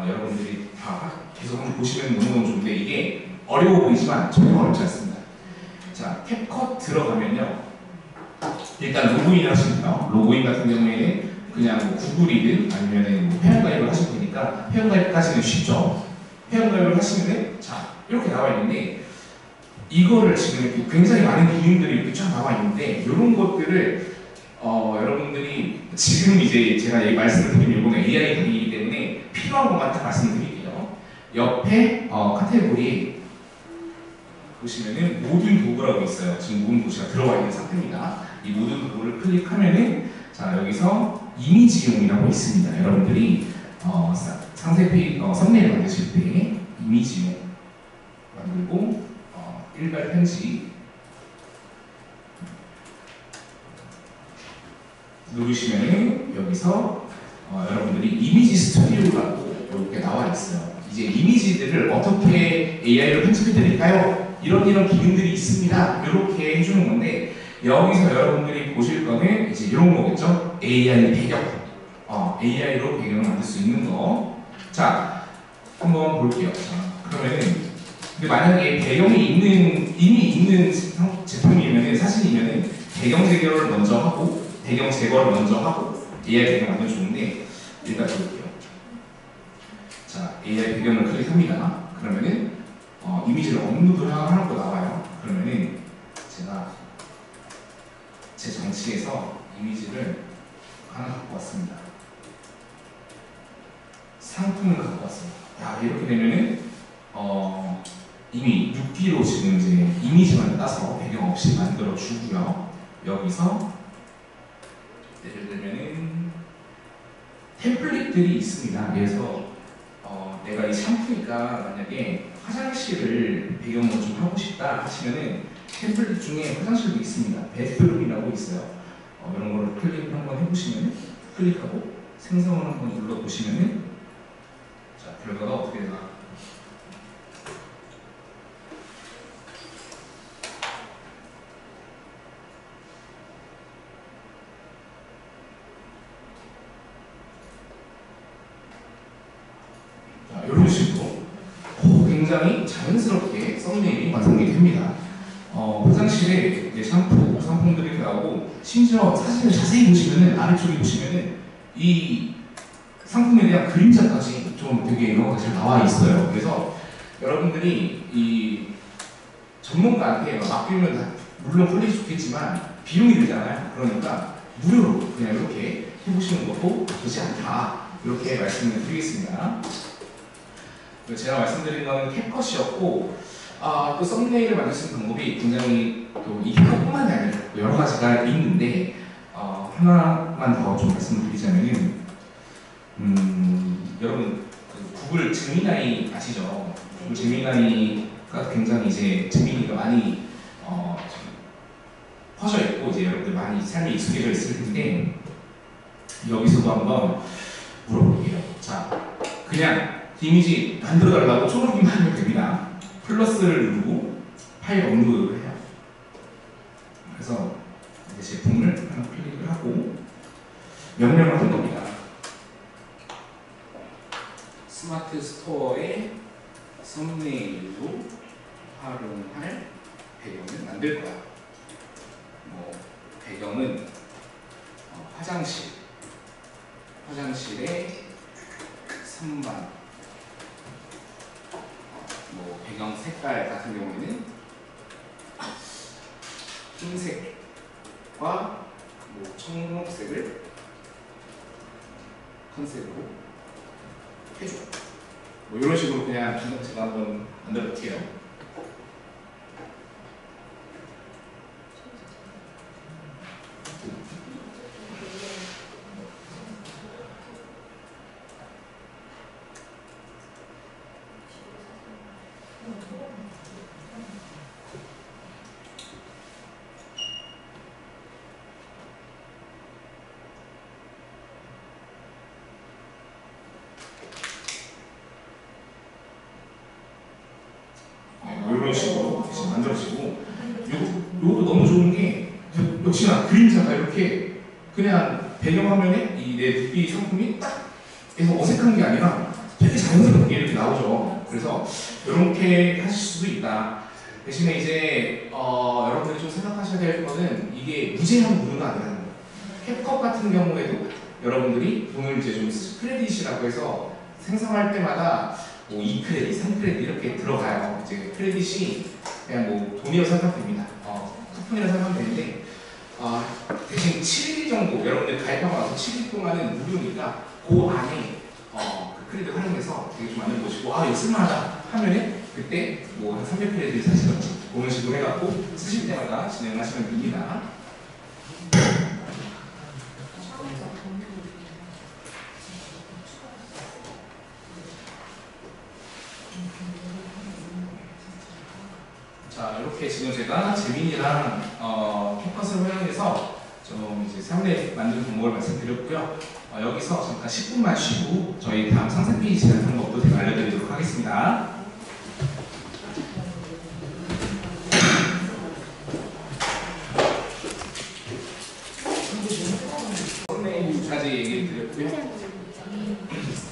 여러분들이 다 계속 한번 보시면 너무너무 좋은데 이게 어려워 보이지만 전혀 어렵지 않습니다. 자, 캡컷 들어가면요. 일단 로그인을 하십니다. 로그인 같은 경우에는 그냥 뭐 구글이든 아니면은 뭐 회원가입을 하시면 되니까 회원가입까지는 쉽죠. 회원가입을 하시면은 자, 이렇게 나와 있는데 이거를 지금 굉장히 많은 기능들이 이렇게 쫙 나와 있는데 이런 것들을 여러분들이 지금 이제 제가 말씀을 드린 이거는 AI 강의이기 때문에 필요한 것만 딱 말씀드릴게요. 옆에 카테고리 보시면은 모든 도구라고 있어요. 지금 모든 도구가 들어와 있는 상태입니다. 이 모든 도구를 클릭하면은 자, 여기서 이미지용이라고 있습니다. 여러분들이 상세 페이지 썸네일 만드실 때 이미지용 만들고 일괄 편집 누르시면은 여기서 여러분들이 이미지 스튜디오라고 이렇게 나와 있어요. 이제 이미지들을 어떻게 AI로 편집해 드릴까요? 이런 기능들이 있습니다. 이렇게 해주는 건데 여기서 여러분들이 보실 거는 이제 이런 거겠죠? AI 배경. AI로 배경을 만들 수 있는 거. 자, 한번 볼게요. 자, 그러면은 근데 만약에 배경이 이미 있는 제품이면은 사진이면은 배경 제거를 먼저 하고 배경 제거를 먼저 하고 AI 배경 만들면 좋은데 일단 볼게요. 자, AI 배경을 클릭합니다. 그러면은 이미지를 업로드 하라고 나와요. 그러면은 제가 제가 제 장치에서 이미지를 하나 갖고 왔습니다. 상품을 갖고 왔습니다. 야, 이렇게 되면은 이미 6기로 지금 이제 이미지만 따서 배경 없이 만들어 주고요. 여기서 예를 들면은 템플릿들이 있습니다. 그래서 내가 이 샴푸니까 만약에 화장실을 배경으로 좀 하고 싶다 하시면은 템플릿 중에 화장실도 있습니다. 베스룸이라고 있어요. 이런 거를 클릭 한번 해보시면은 클릭하고 생성을 한번 눌러보시면은 자, 결과가 어떻게 되나? 자, 이런 식으로 굉장히 자연스럽게 썸네일이 완성이 됩니다. 화장실에 이제 샴푸 상품들이 나오고 심지어 사진을 자세히 보시면은 아래쪽에 보시면은 이 상품에 대한 그림자까지 좀 되게 여러 가지 나와 있어요. 그래서 여러분들이 이 전문가한테 맡기면 물론 퀄리티 좋겠지만 비용이 들잖아요. 그러니까 무료로 그냥 이렇게 해보시는 것도 나쁘지 않다. 이렇게 말씀을 드리겠습니다. 제가 말씀드린 거는 캡컷이었고 또 썸네일을 만들 수 있는 방법이 굉장히 또 이 캡컷뿐만이 아니라 여러 가지가 있는데 하나만 더 좀 말씀드리자면은 여러분 그 구글 제미나이 아시죠? 구글 제미나이가 굉장히 이제 제미니가 많이 퍼져 있고 이제 여러분들 많이 삶에 익숙해져 있을 텐데 여기서도 한번 물어볼게요. 자, 그냥 이미지 만들어 달라고 초록이만 하면 됩니다. 플러스를 누르고 파일 업로드를 해요. 그래서 이제 제품을 하나 클릭을 하고 명령을 한 겁니다. 스마트 스토어의 썸네일로 활용할 배경을 만들 거야. 배경은 화장실의 선반, 배경 색깔 같은 경우에는 흰색과 청록색을 컨셉으로 해줘. 이런 식으로 그냥 제가 한번 만들어 볼게요. 이런 식으로 만들어지고 요것도 너무 좋은 게 역시나 그림자가 이렇게 그냥 배경화면에 이 내 뷰티 상품이 딱 해서 어색한 게 아니라 되게 자연스럽게 이렇게 나오죠. 그래서 이렇게 하실 수도 있다. 대신에 이제 여러분들이 좀 생각하셔야 될 거는 이게 무제한 무료가 아니라는 거예요. 캡컷 같은 경우에도 여러분들이 돈을 이제 좀 크레딧이라고 해서 생성할 때마다 2크레딧, 3크레딧 이렇게 들어가요. 이제 크레딧이 그냥 돈이라고 생각됩니다. 쿠폰이라고 생각하면 되는데 대신 7일 정도 여러분들 가입하고 나서 7일 동안은 무료니까 그 안에 그 크레딧 활용해서 되게 좀 만들어보시고 이거 쓸만하다 하면은 그때 한 300크레딧 사시던지 그런 식으로 해갖고 쓰실 때마다 진행하시면 됩니다. 자, 이렇게 지금 제가 제민이랑 캡컷을 활용해서 좀 이제 썸네일 만드는 방법을 말씀드렸고요. 여기서 잠깐 10분만 쉬고 저희 다음 상세 페이지 같은 방법도 제가 알려드리도록 하겠습니다. 썸네일까지 얘기 드렸고요.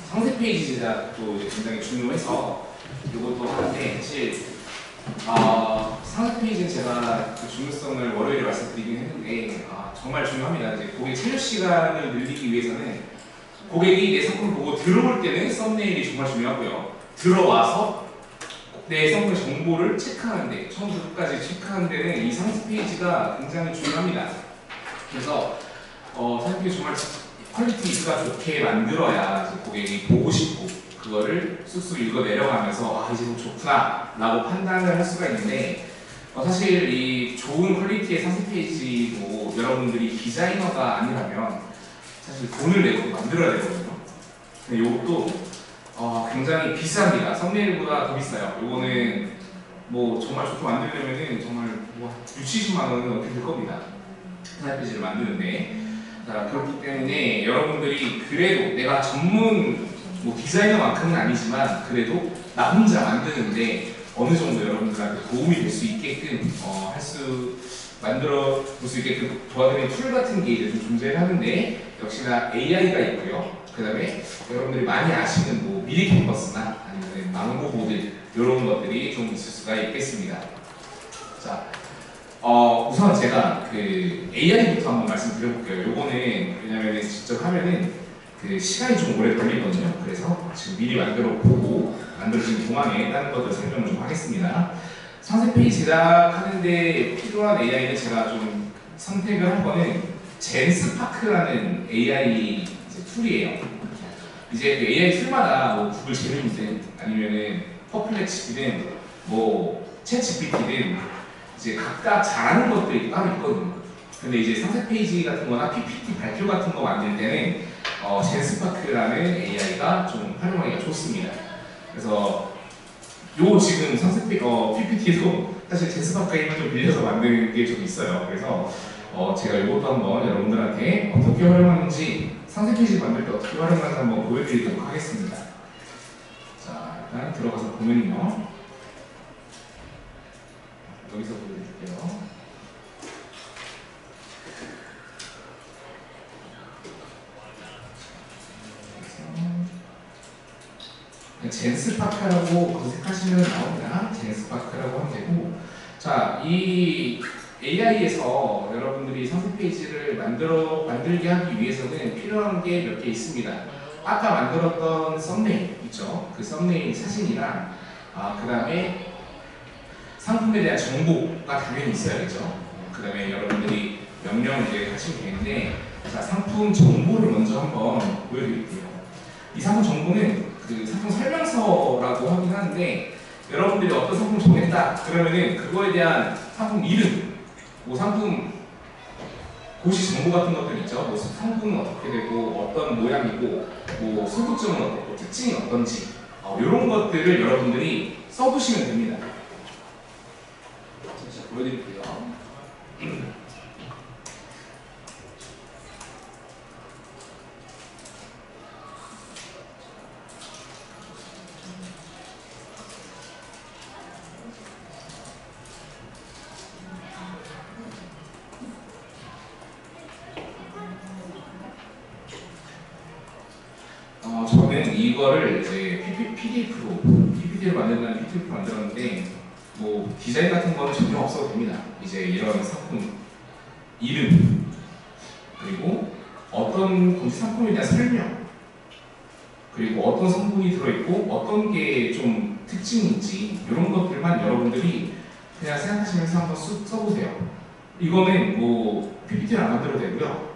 상세 페이지 제작도 굉장히 중요해서 이것도 하는데 사실 상세 페이지는 제가 그 중요성을 월요일에 말씀드리긴 했는데 정말 중요합니다. 이제 고객 체류 시간을 늘리기 위해서는 고객이 내 상품을 보고 들어올 때는 썸네일이 정말 중요하고요. 들어와서 내 성분 정보를 체크하는데, 처음부터 끝까지 체크하는 데는 이 상세 페이지가 굉장히 중요합니다. 그래서 상세 페이지 정말 퀄리티가 좋게 만들어야 이제 고객이 보고 싶고 그거를 쑥쑥 읽어 내려가면서 아 이제 좋구나 라고 판단을 할 수가 있는데, 사실 이 좋은 퀄리티의 상세 페이지도 여러분들이 디자이너가 아니라면 사실 돈을 내고 만들어야 되거든요. 근데 이것도 굉장히 비쌉니다. 썸네일보다 더 비싸요. 요거는 뭐 정말 좋게 만들려면은 정말 뭐 60, 70만 원은 어떻게 될 겁니다. 상세 페이지를 만드는데. 자, 그렇기 때문에 여러분들이 그래도 내가 전문 뭐 디자이너만큼은 아니지만 그래도 나 혼자 만드는데 어느 정도 여러분들한테 도움이 될 수 있게끔 만들어 볼 수 있게끔 도와드리는 툴 같은 게 이제 좀 존재하는데, 역시나 AI가 있고요. 그 다음에 여러분들이 많이 아시는 뭐 미리 캔버스나 아니면 망고보드 이런 것들이 좀 있을 수가 있겠습니다. 자, 우선 제가 그 AI부터 한번 말씀드려볼게요. 요거는 왜냐면 직접 하면은 그 시간이 좀 오래 걸리거든요. 그래서 지금 미리 만들어 보고 만들어진 동안에 다른 것들 설명을 좀 하겠습니다. 상세 페이지 제작하는데 필요한 AI는 제가 좀 선택을 한 거는 젠스파크라는 AI 이제 툴이에요. 이제 그 AI 툴마다 뭐 구글 제민이든 아니면은 퍼플렉시든 뭐 챗GPT든 이제 각각 잘하는 것들이 따로 있거든요. 근데 이제 상세 페이지 같은 거나 PPT 발표 같은 거 만들 때는 젠스파크라는 AI가 좀 활용하기가 좋습니다. 그래서 요 지금 상세 PPT도 사실 젠스파크에 힘을 좀 빌려서 만든 게 좀 있어요. 그래서 제가 이것도 한번 여러분들한테 어떻게 활용하는지, 상세 페이지 만들 때 어떻게 활용하는지 한번 보여드리도록 하겠습니다. 자, 일단 들어가서 보면요. 여기서 보여드릴게요. 젠스파크라고 검색하시면 나옵니다. 젠스파크라고 하면 되고, 자, 이 AI에서 여러분들이 상세 페이지를 만들게 하기 위해서는 필요한 게 몇 개 있습니다. 아까 만들었던 썸네일 있죠? 그 썸네일 사진이랑 그 다음에 상품에 대한 정보가 당연히 있어야겠죠. 그 다음에 여러분들이 명령을 이제 하시면 되는데, 자, 상품 정보를 먼저 한번 보여드릴게요. 이 상품 정보는 그 상품 설명서라고 하긴 하는데, 여러분들이 어떤 상품 정했다 그러면은 그거에 대한 상품 이름, 뭐 상품 고시 정보 같은 것들 있죠. 뭐 상품은 어떻게 되고 어떤 모양이고 뭐 소득점은 어떻고 특징이 어떤지 이런 것들을 여러분들이 써두시면 됩니다. 자, 보여드릴게요. 저는 이거를 이제 PPT를 만든다는 PPT를 만들었는데, 뭐 디자인 같은 거는 전혀 없어도 됩니다. 이제 이런 상품 이름, 그리고 어떤 공시 상품에 대한 설명, 그리고 어떤 성분이 들어있고 어떤 게 좀 특징인지 이런 것들만 여러분들이 그냥 생각하시면서 한번 쑥 써보세요. 이거는 뭐 PPT를 안 만들어도 되고요.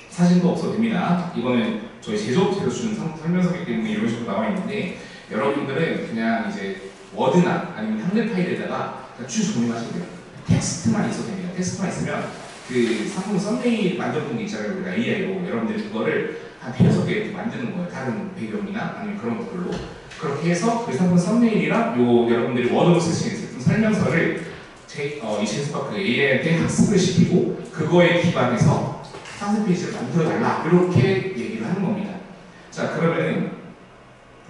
사진도 없어도 됩니다. 이거는 저희 제조업체에서 주는 상품 설명서이기 때문에 이런 식으로 나와 있는데, 여러분들은 그냥 이제 워드나 아니면 한글 파일에다가 쭉 정리하시면 돼요. 텍스트만 있어도 됩니다. 텍스트만 있으면 그 상품 썸네일 만들어둔 게 있잖아요. 우리가 AI로 여러분들이 그거를 한 5-6개 이렇게 만드는 거예요. 다른 배경이나 아니면 그런 것들로. 그렇게 해서 그 상품 썸네일이랑 여러분들이 워드로 쓰시는 제품 설명서를 이 젠스파크 AI한테 학습을 시키고 그거에 기반해서 상세 페이지를 만들어달라 이렇게 얘기를 하는 겁니다. 자, 그러면은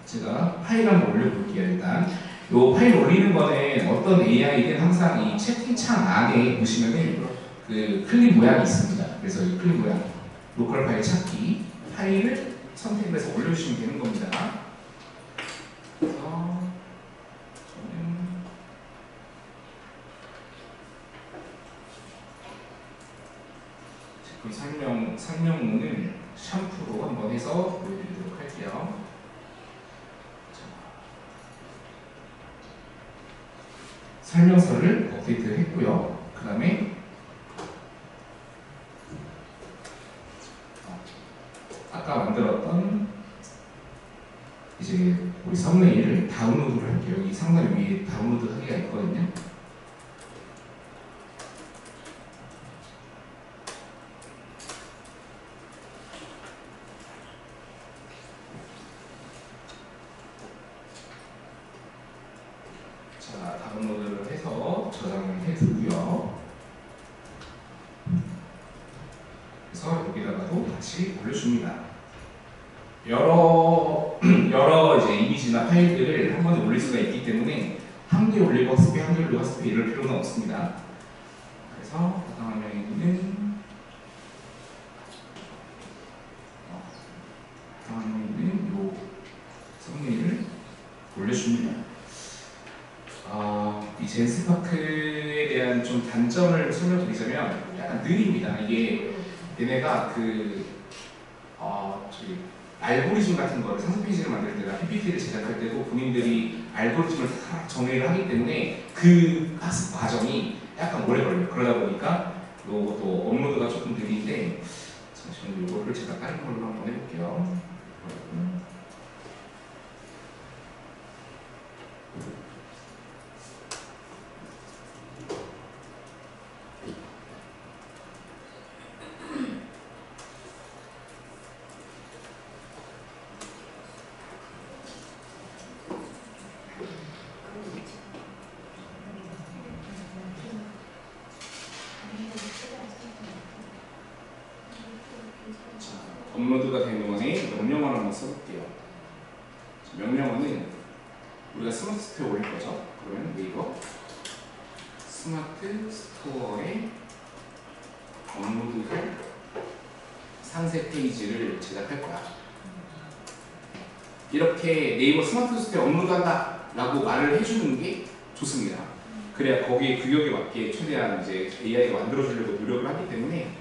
제가 파일 한번 올려볼게요. 일단 이 파일 올리는 거는 어떤 AI든 항상 이 채팅창 안에 보시면은 그 클립 모양이 있습니다. 그래서 이 클립 모양 로컬 파일 찾기 파일을 선택을 해서 올려주시면 되는 겁니다. 그래서 저는 제품 설명문을 샴푸로 한번 해서 보여드리도록 할게요. 설명서를 업데이트를 했고요. 그 다음에 아까 만들었던 이제 우리 썸네일을 다운로드를 할게요. 여기 상단 위에 다운로드 하기가 있거든요. 자, 다운로드를 해서 저장을 해두고요. 그래서 여기다가도 다시 올려줍니다. 여러 이제 이미지나 파일들을 한 번에 올릴 수가 있기 때문에 한 개 올리고 학습해, 한 개 올리고 학습해 이럴 필요는 없습니다. 그래서 다음 화면에는 요 썸네일을 올려줍니다. 이 젠스파크에 대한 좀 단점을 설명드리자면 약간 느립니다. 이게 얘네가 저기 알고리즘 같은 거를 상세 페이지를 만들 때나 PPT를 제작할 때도 본인들이 알고리즘을 다 정의를 하기 때문에 그 학습 과정이 약간 오래 걸려요. 그러다 보니까 이것도 업로드가 조금 느린데 잠시만요. 이거를 제가 다른 걸로 한번 해볼게요. 업로드가 된 동안에 명령어를 한번 써볼게요. 명령어는 우리가 스마트 스토어에 올릴 거죠. 그러면 네이버 스마트 스토어에 업로드할 상세 페이지를 제작할 거야. 이렇게 네이버 스마트 스토어에 업로드한다 라고 말을 해주는 게 좋습니다. 그래야 거기에 규격에 맞게 최대한 이제 AI가 만들어주려고 노력을 하기 때문에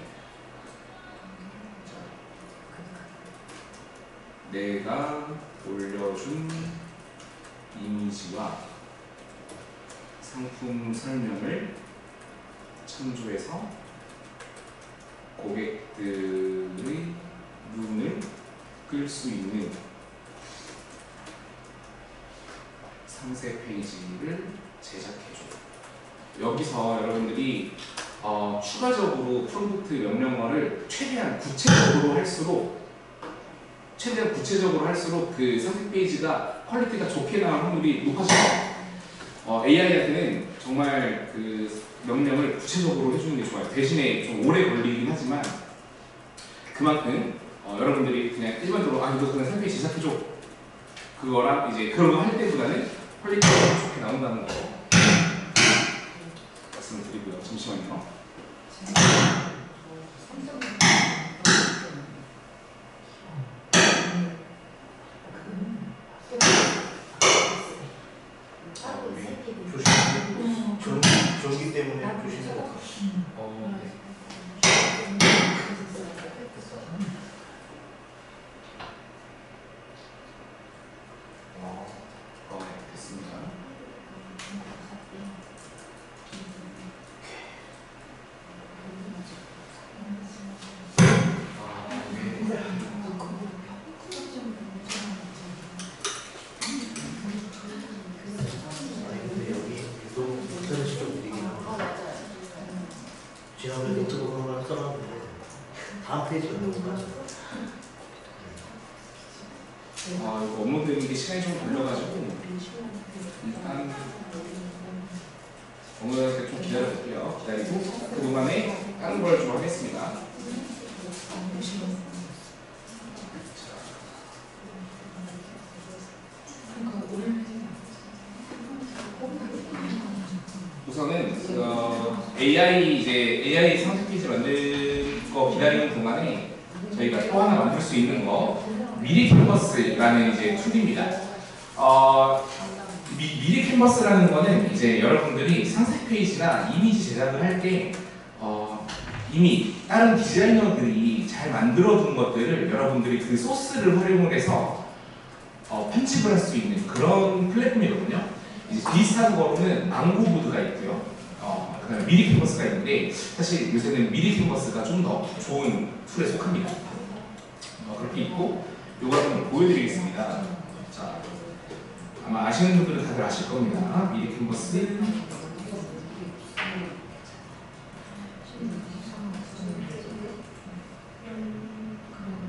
내가 올려준 이미지와 상품 설명을 참조해서 고객들의 눈을 끌 수 있는 상세 페이지를 제작해줘. 여기서 여러분들이 추가적으로 프롬프트 명령어를 최대한 구체적으로 할수록 그 상세 페이지가 퀄리티가 좋게 나올 확률이 높아져요. AI한테는 정말 그 명령을 구체적으로 해주는 게 좋아요. 대신에 좀 오래 걸리긴 하지만 그만큼 여러분들이 그냥 일반적으로 이거 그냥 상세 페이지 제작해줘. 그거랑 이제 그런 거 할 때보다는 퀄리티가 좋게 나온다는 거 말씀을 드리고요. 잠시만요. 전기 때문에 조심해서. 됐습니다. 근데 여기 유독 인터넷이 좀 느리긴 합니다. 지난번에 노트북 하나 써놨는데 다음 페이지가 너무 빠져요. 이거 업로드되는 게 시간이 좀 걸려가지고 일단 업로드할 때 좀 기다려볼게요. 기다리고 그동안에 다른 걸 좀 하겠습니다. 우선은 AI 상세 페이지 만들 거 기다리는 동안에 저희가 또 하나 만들 수 있는 거 미리 캔버스라는 이제 툴입니다. 미리 캔버스라는 거는 이제 여러분들이 상세 페이지나 이미지 제작을 할 때 이미 다른 디자이너들이 잘 만들어둔 것들을 여러분들이 그 소스를 활용을 해서 편집을 할 수 있는 그런 플랫폼이거든요. 이제 비슷한 거로는 망고보드가 있고요. 그다음에 미리 캔버스가 있는데 사실 요새는 미리 캔버스가 좀 더 좋은 툴에 속합니다. 그렇게 있고 이걸 한번 보여드리겠습니다. 자, 아마 아시는 분들은 다들 아실 겁니다. 미리 캔버스.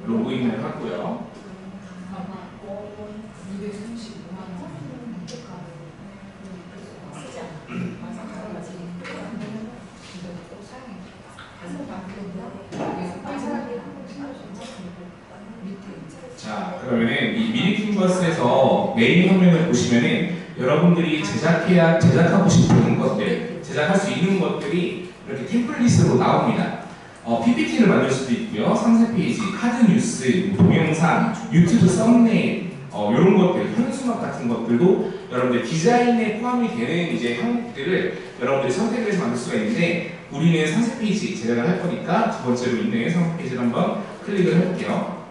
로그인을 하고요. 자, 그러면은 이 미리 캔버스에서 메인 화면을 보시면은 여러분들이 제작하고 싶은 것들, 제작할 수 있는 것들이 이렇게 템플릿으로 나옵니다. PPT를 만들 수도 있고요. 상세 페이지, 카드 뉴스, 동영상, 유튜브 썸네일, 이런 것들, 현수막 같은 것들도 여러분들 디자인에 포함이 되는 이제 항목들을 여러분들이 선택을 해서 만들 수가 있는데 우리는 상세 페이지 제작을 할 거니까 두 번째로 있는 상세 페이지를 한번 클릭을 해볼게요.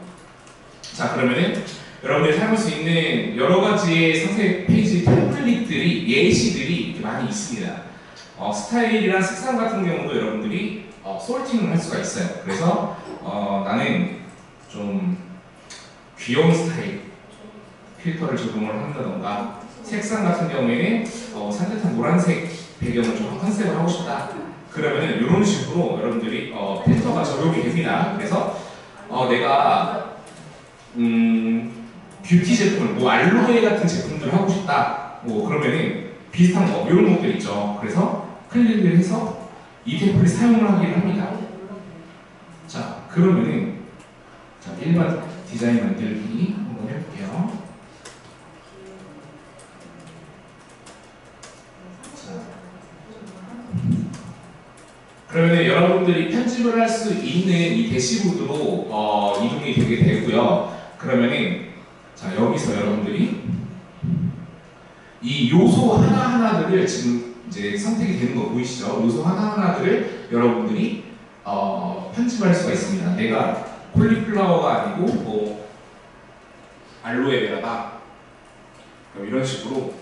자, 그러면은 여러분들이 사용할 수 있는 여러 가지의 상세 페이지 템플릿들이, 예시들이 이렇게 많이 있습니다. 스타일이랑 색상 같은 경우도 여러분들이 소르팅을 할 수가 있어요. 그래서 나는 좀 귀여운 스타일 필터를 적용을 한다던가, 색상 같은 경우에는 산뜻한 노란색 배경을 좀 컨셉을 하고 싶다. 그러면은 이런 식으로 여러분들이 필터가 적용이 됩니다. 그래서 내가 뷰티 제품, 뭐 알로에 같은 제품들을 하고 싶다. 뭐 그러면은 비슷한 거 이런 것들 있죠. 그래서 클릭을 해서 이 템플릿 사용을 하기를 합니다. 자, 그러면은 자, 일반 디자인 만들기 한번 해볼게요. 자, 그러면은 여러분들이 편집을 할 수 있는 이 대시보드로 이동이 되게 되고요. 그러면은 자, 여기서 여러분들이 이 요소 하나하나들을 지금 이제 선택이 되는 거 보이시죠? 요소 하나하나들을 여러분들이 편집할 수가 있습니다. 내가 콜리플라워가 아니고 뭐 알로에베라다, 이런 식으로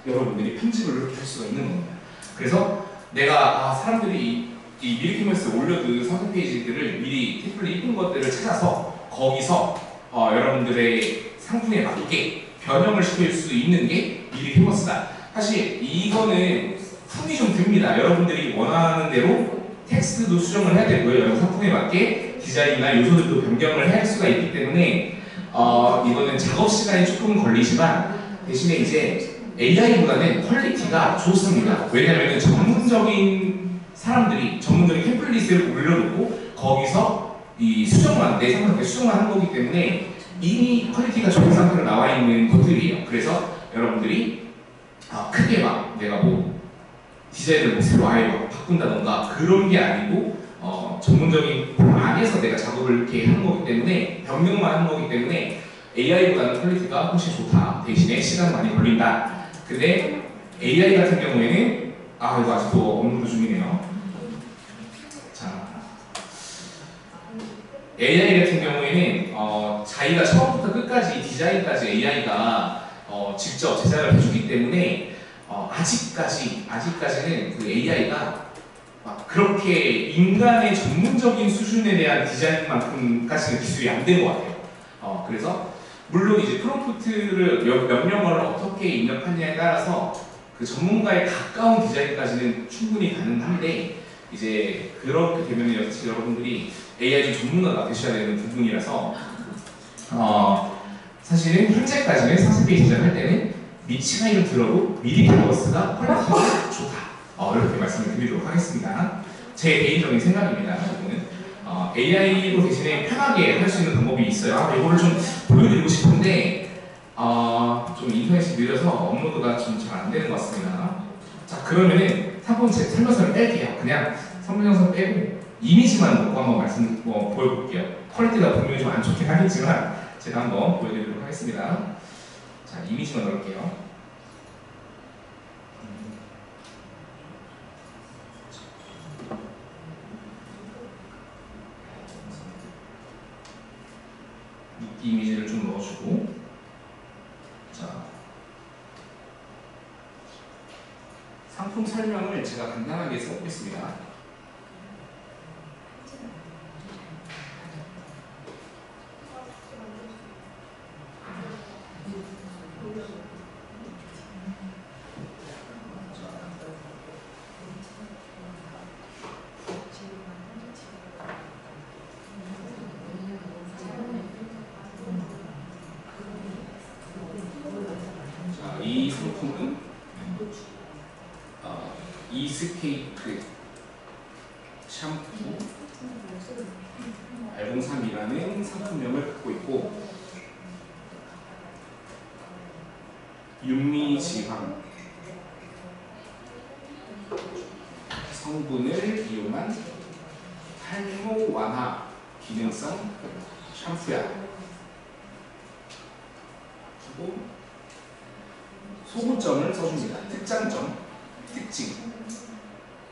여러분들이 편집을 이렇게 할 수가 있는 겁니다. 그래서 내가 사람들이 이 미리 캔버스에 올려둔 상세 페이지들을 미리 템플릿 이쁜 것들을 찾아서 거기서 여러분들의 상품에 맞게 변형을 시킬 수 있는 게 미리 캔버스다. 사실 이거는 품이 좀 듭니다. 여러분들이 원하는 대로 텍스트도 수정을 해야 되고요. 여러 상품에 맞게 디자인이나 요소들도 변경을 해야 할 수가 있기 때문에 이거는 작업 시간이 조금 걸리지만 대신에 이제 AI보다는 퀄리티가 좋습니다. 왜냐하면 전문적인 사람들이 전문적인 템플릿을 올려놓고 거기서 이 수정만, 내 상품에 수정만 한 거기 때문에 이미 퀄리티가 좋은 상태로 나와 있는 것들이에요. 그래서 여러분들이 크게 막 내가 뭐 디자인을 뭐 새로 아예 막 바꾼다던가 그런 게 아니고 전문적인 안에서 내가 작업을 이렇게 하는 거기 때문에, 변경만 하는 거기 때문에 AI보다는 퀄리티가 훨씬 좋다. 대신에 시간은 많이 걸린다. 근데 AI 같은 경우에는 이거 아직도 업로드 중이네요. 자, AI 같은 경우에는 자기가 처음부터 끝까지 디자인까지 AI가 직접 제작을 해주기 때문에 아직까지는 그 AI가 막 그렇게 인간의 전문적인 수준에 대한 디자인만큼까지는 기술이 안 된 것 같아요. 그래서 물론 이제 프롬프트를 명령어를 어떻게 입력하느냐에 따라서 그 전문가에 가까운 디자인까지는 충분히 가능한데, 이제 그렇게 되면 여러분들이 AI 전문가가 되셔야 되는 부분이라서 사실은 현재까지는 상세 페이지 제작할 때는 미치가이를 들어도 미리 캔버스가 퀄리티가 좋다. 이렇게 말씀을 드리도록 하겠습니다. 제 개인적인 생각입니다. 이거는 AI로 대신에 편하게 할 수 있는 방법이 있어요. 이거를 좀 보여드리고 싶은데 좀 인터넷이 느려서 업로드가 좀 잘 안 되는 것 같습니다. 자, 그러면은 상품 설명서를 뺄게요. 그냥 설명서 빼고 이미지만 놓고 한번 보여볼게요. 퀄리티가 분명히 좀 안 좋긴 하겠지만 제가 한번 보여드리도록 하겠습니다. 자, 이미지만 넣을게요. 이미지를 좀 넣어주고, 자, 상품 설명을 제가 간단하게 써보겠습니다. 자, 이 상품은 이스케이프 샴푸 알봉삼이라는 상품명을 갖고 있고 윤미지황 성분을 이용한 탈모 완화 기능성 샴푸야. 그리고 소구점을 써줍니다. 특장점, 특징.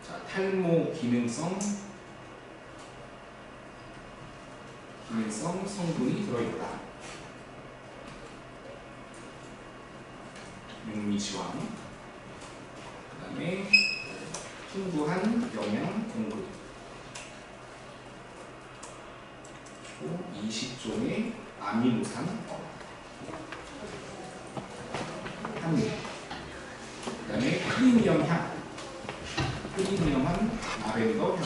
자, 탈모 기능성 성분이 들어있다. 윤미지황. 그 다음에 풍부한 영양 공급. 20종의 아미노산 함유. 그 다음에 프리미엄 향. 프리미엄한 라벤더 향.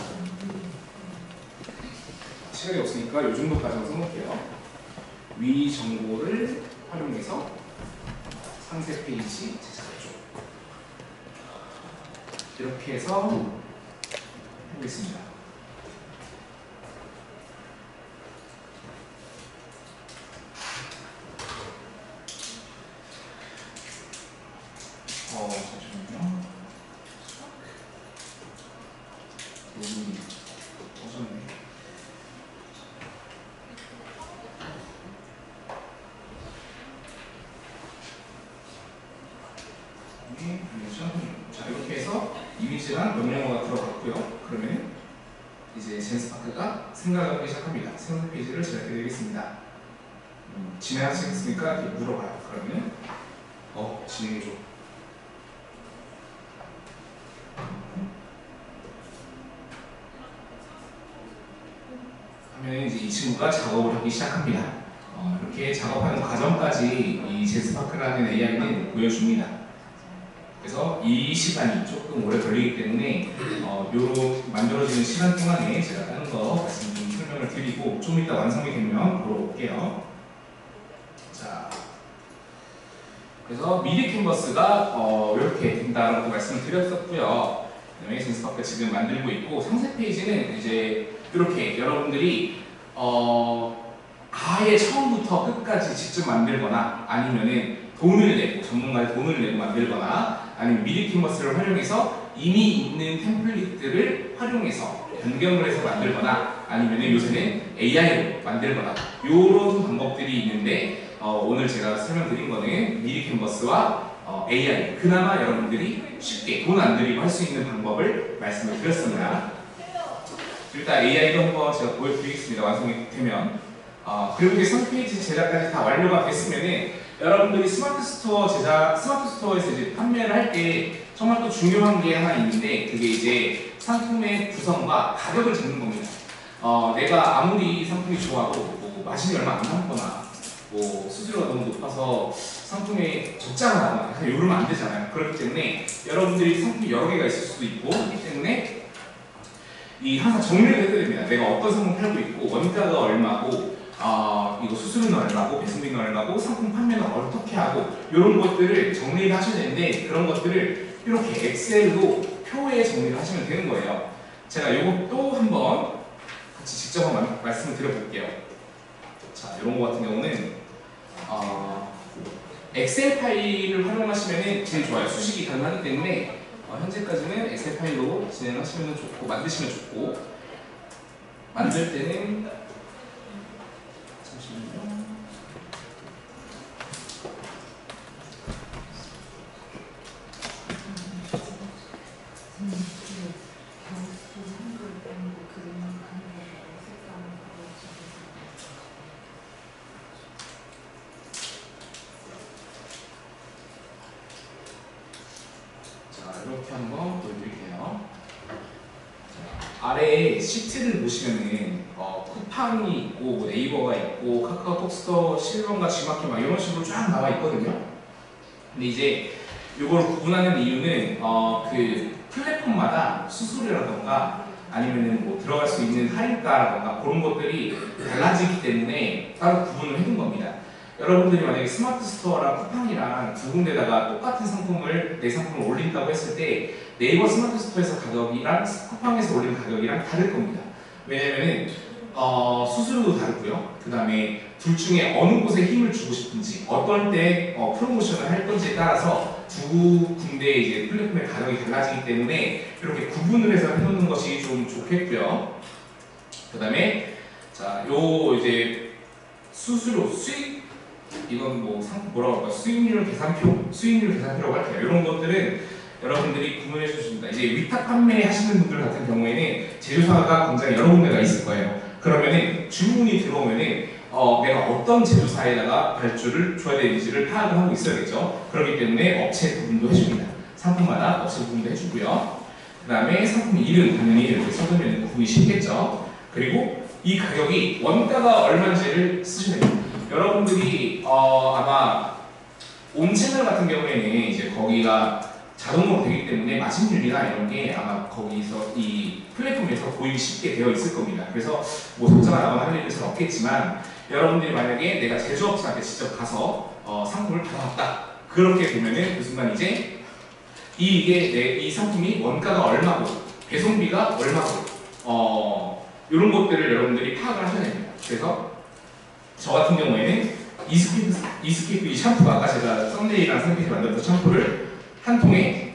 시간이 없으니까 이 정도까지만 써놓을게요. 위 정보를 활용해서 상세 페이지 제작해줘. 이렇게 해서 해보겠습니다. 잠시만요. 너무 어졌네. 자, 이렇게 해서 이미지랑 명령어가 들어갔고요. 그러면 이제 젠스파크가 생각하기 시작합니다. 생각 페이지를 제작해 드리겠습니다. 진행하시겠습니까? 이렇게 물어봐요. 그러면 진행해줘. 하면 이제 이 친구가 작업을 하기 시작합니다. 이렇게 작업하는 과정까지 이 젠스파크라는 AI는 보여줍니다. 그래서 이 시간이 조금 오래 걸리기 때문에 요 만들어지는 시간 동안에 제가 다른 거 말씀 좀 설명을 드리고 좀 이따 완성이 되면 보러 올게요. 자, 그래서 미디 캔버스가 이렇게 된다라고 말씀을 드렸었고요. 그다음에 젠스파크 지금 만들고 있고 상세 페이지는 이제 이렇게 여러분들이 아예 처음부터 끝까지 직접 만들거나 아니면은 돈을 내고 전문가의 돈을 내고 만들거나 아니면 미디 캔버스를 활용해서 이미 있는 템플릿들을 활용해서 변경을 해서 만들거나 아니면 요새는 AI로 만들거나 이런 방법들이 있는데 오늘 제가 설명드린 거는 미디 캔버스와 AI 그나마 여러분들이 쉽게 돈 안 들이고 할 수 있는 방법을 말씀을 드렸습니다. 일단 AI도 한번 제가 보여드리겠습니다. 완성이 되면 그리고 이제 상페이지 제작까지 다 완료가 됐으면은 여러분들이 스마트 스토어에서 이제 판매를 할 때 정말 또 중요한 게 하나 있는데 그게 이제 상품의 구성과 가격을 잡는 겁니다. 내가 아무리 상품이 좋아도 뭐 마진이 얼마 안 남거나 뭐 수수료가 너무 높아서 상품에 적자가 나거나 이러면 안 되잖아요. 그렇기 때문에 여러분들이 상품이 여러 개가 있을 수도 있고 하기 때문에 항상 정리를 해야 됩니다. 내가 어떤 상품 팔고 있고 원가가 얼마고 이거 수수료는 얼마고 배송비는 얼마고 상품 판매는 어떻게 하고 이런 것들을 정리를 하셔야 되는데 그런 것들을 이렇게 엑셀로 표에 정리를 하시면 되는 거예요. 제가 이것도 한번 같이 직접 한번 말씀을 드려볼게요. 자, 이런 거 같은 경우는 엑셀 파일을 활용하시면 제일 좋아요. 수식이 가능하기 때문에 현재까지는 엑셀 파일로 진행하시면 좋고 만드시면 좋고 만들 때는 잠시만요. 자, 이렇게 한번 아래에 시트를 보시면은 쿠팡이 있고 뭐 네이버가 있고 카카오톡 스토어, 실버가 G마켓 막 이런 식으로 쫙 나와 있거든요. 근데 이제 이걸 구분하는 이유는 그 플랫폼마다 수수료라던가 아니면은 뭐 들어갈 수 있는 할인가라던가 그런 것들이 달라지기 때문에 따로 구분을 해둔 겁니다. 여러분들이 만약에 스마트 스토어랑 쿠팡이랑 두 군데다가 똑같은 상품을 내 상품을 올린다고 했을 때 네이버 스마트 스토어에서 가격이랑 쿠팡에서 올린 가격이랑 다를 겁니다. 왜냐면은 수수료도 다르고요. 그 다음에 둘 중에 어느 곳에 힘을 주고 싶은지 어떨 때 프로모션을 할 건지에 따라서 두 군데의 이제 플랫폼의 가격이 달라지기 때문에 이렇게 구분을 해서 해놓는 것이 좀 좋겠고요. 그 다음에 자, 요 이제 수수료 수익 이건 뭐 뭐라고 할까 수익률 계산표라고 할게요. 이런 것들은 여러분들이 구분해 주십니다. 이제 위탁 판매 하시는 분들 같은 경우에는 제조사가 공장에 여러 군데가 있을 거예요. 그러면은 주문이 들어오면은 내가 어떤 제조사에다가 발주를 줘야 되는지를 파악을 하고 있어야겠죠. 그렇기 때문에 업체 구분도 해줍니다. 상품마다 업체 구분도 해주고요. 그 다음에 상품 이름 당연히 이렇게 써두면 구분이 쉽겠죠. 그리고 이 가격이 원가가 얼마인지를 쓰시면 됩니다. 여러분들이 아마 온채널 같은 경우에는 이제 거기가 자동으로 되기 때문에 마진율이나 이런 게 아마 거기서 이 플랫폼에서 보이기 쉽게 되어 있을 겁니다. 그래서 뭐 독자가 나거나 할 일은 잘 없겠지만 여러분들이 만약에 내가 제조업체한테 직접 가서 상품을 받아왔다 그렇게 되면은 그 순간 이제 이 상품이 원가가 얼마고 배송비가 얼마고 이런 것들을 여러분들이 파악을 하셔야 됩니다. 그래서 저 같은 경우에는 이스케이프 이 샴푸 아까 제가 썸네일이랑 샘플이 만들었던 샴푸를 한 통에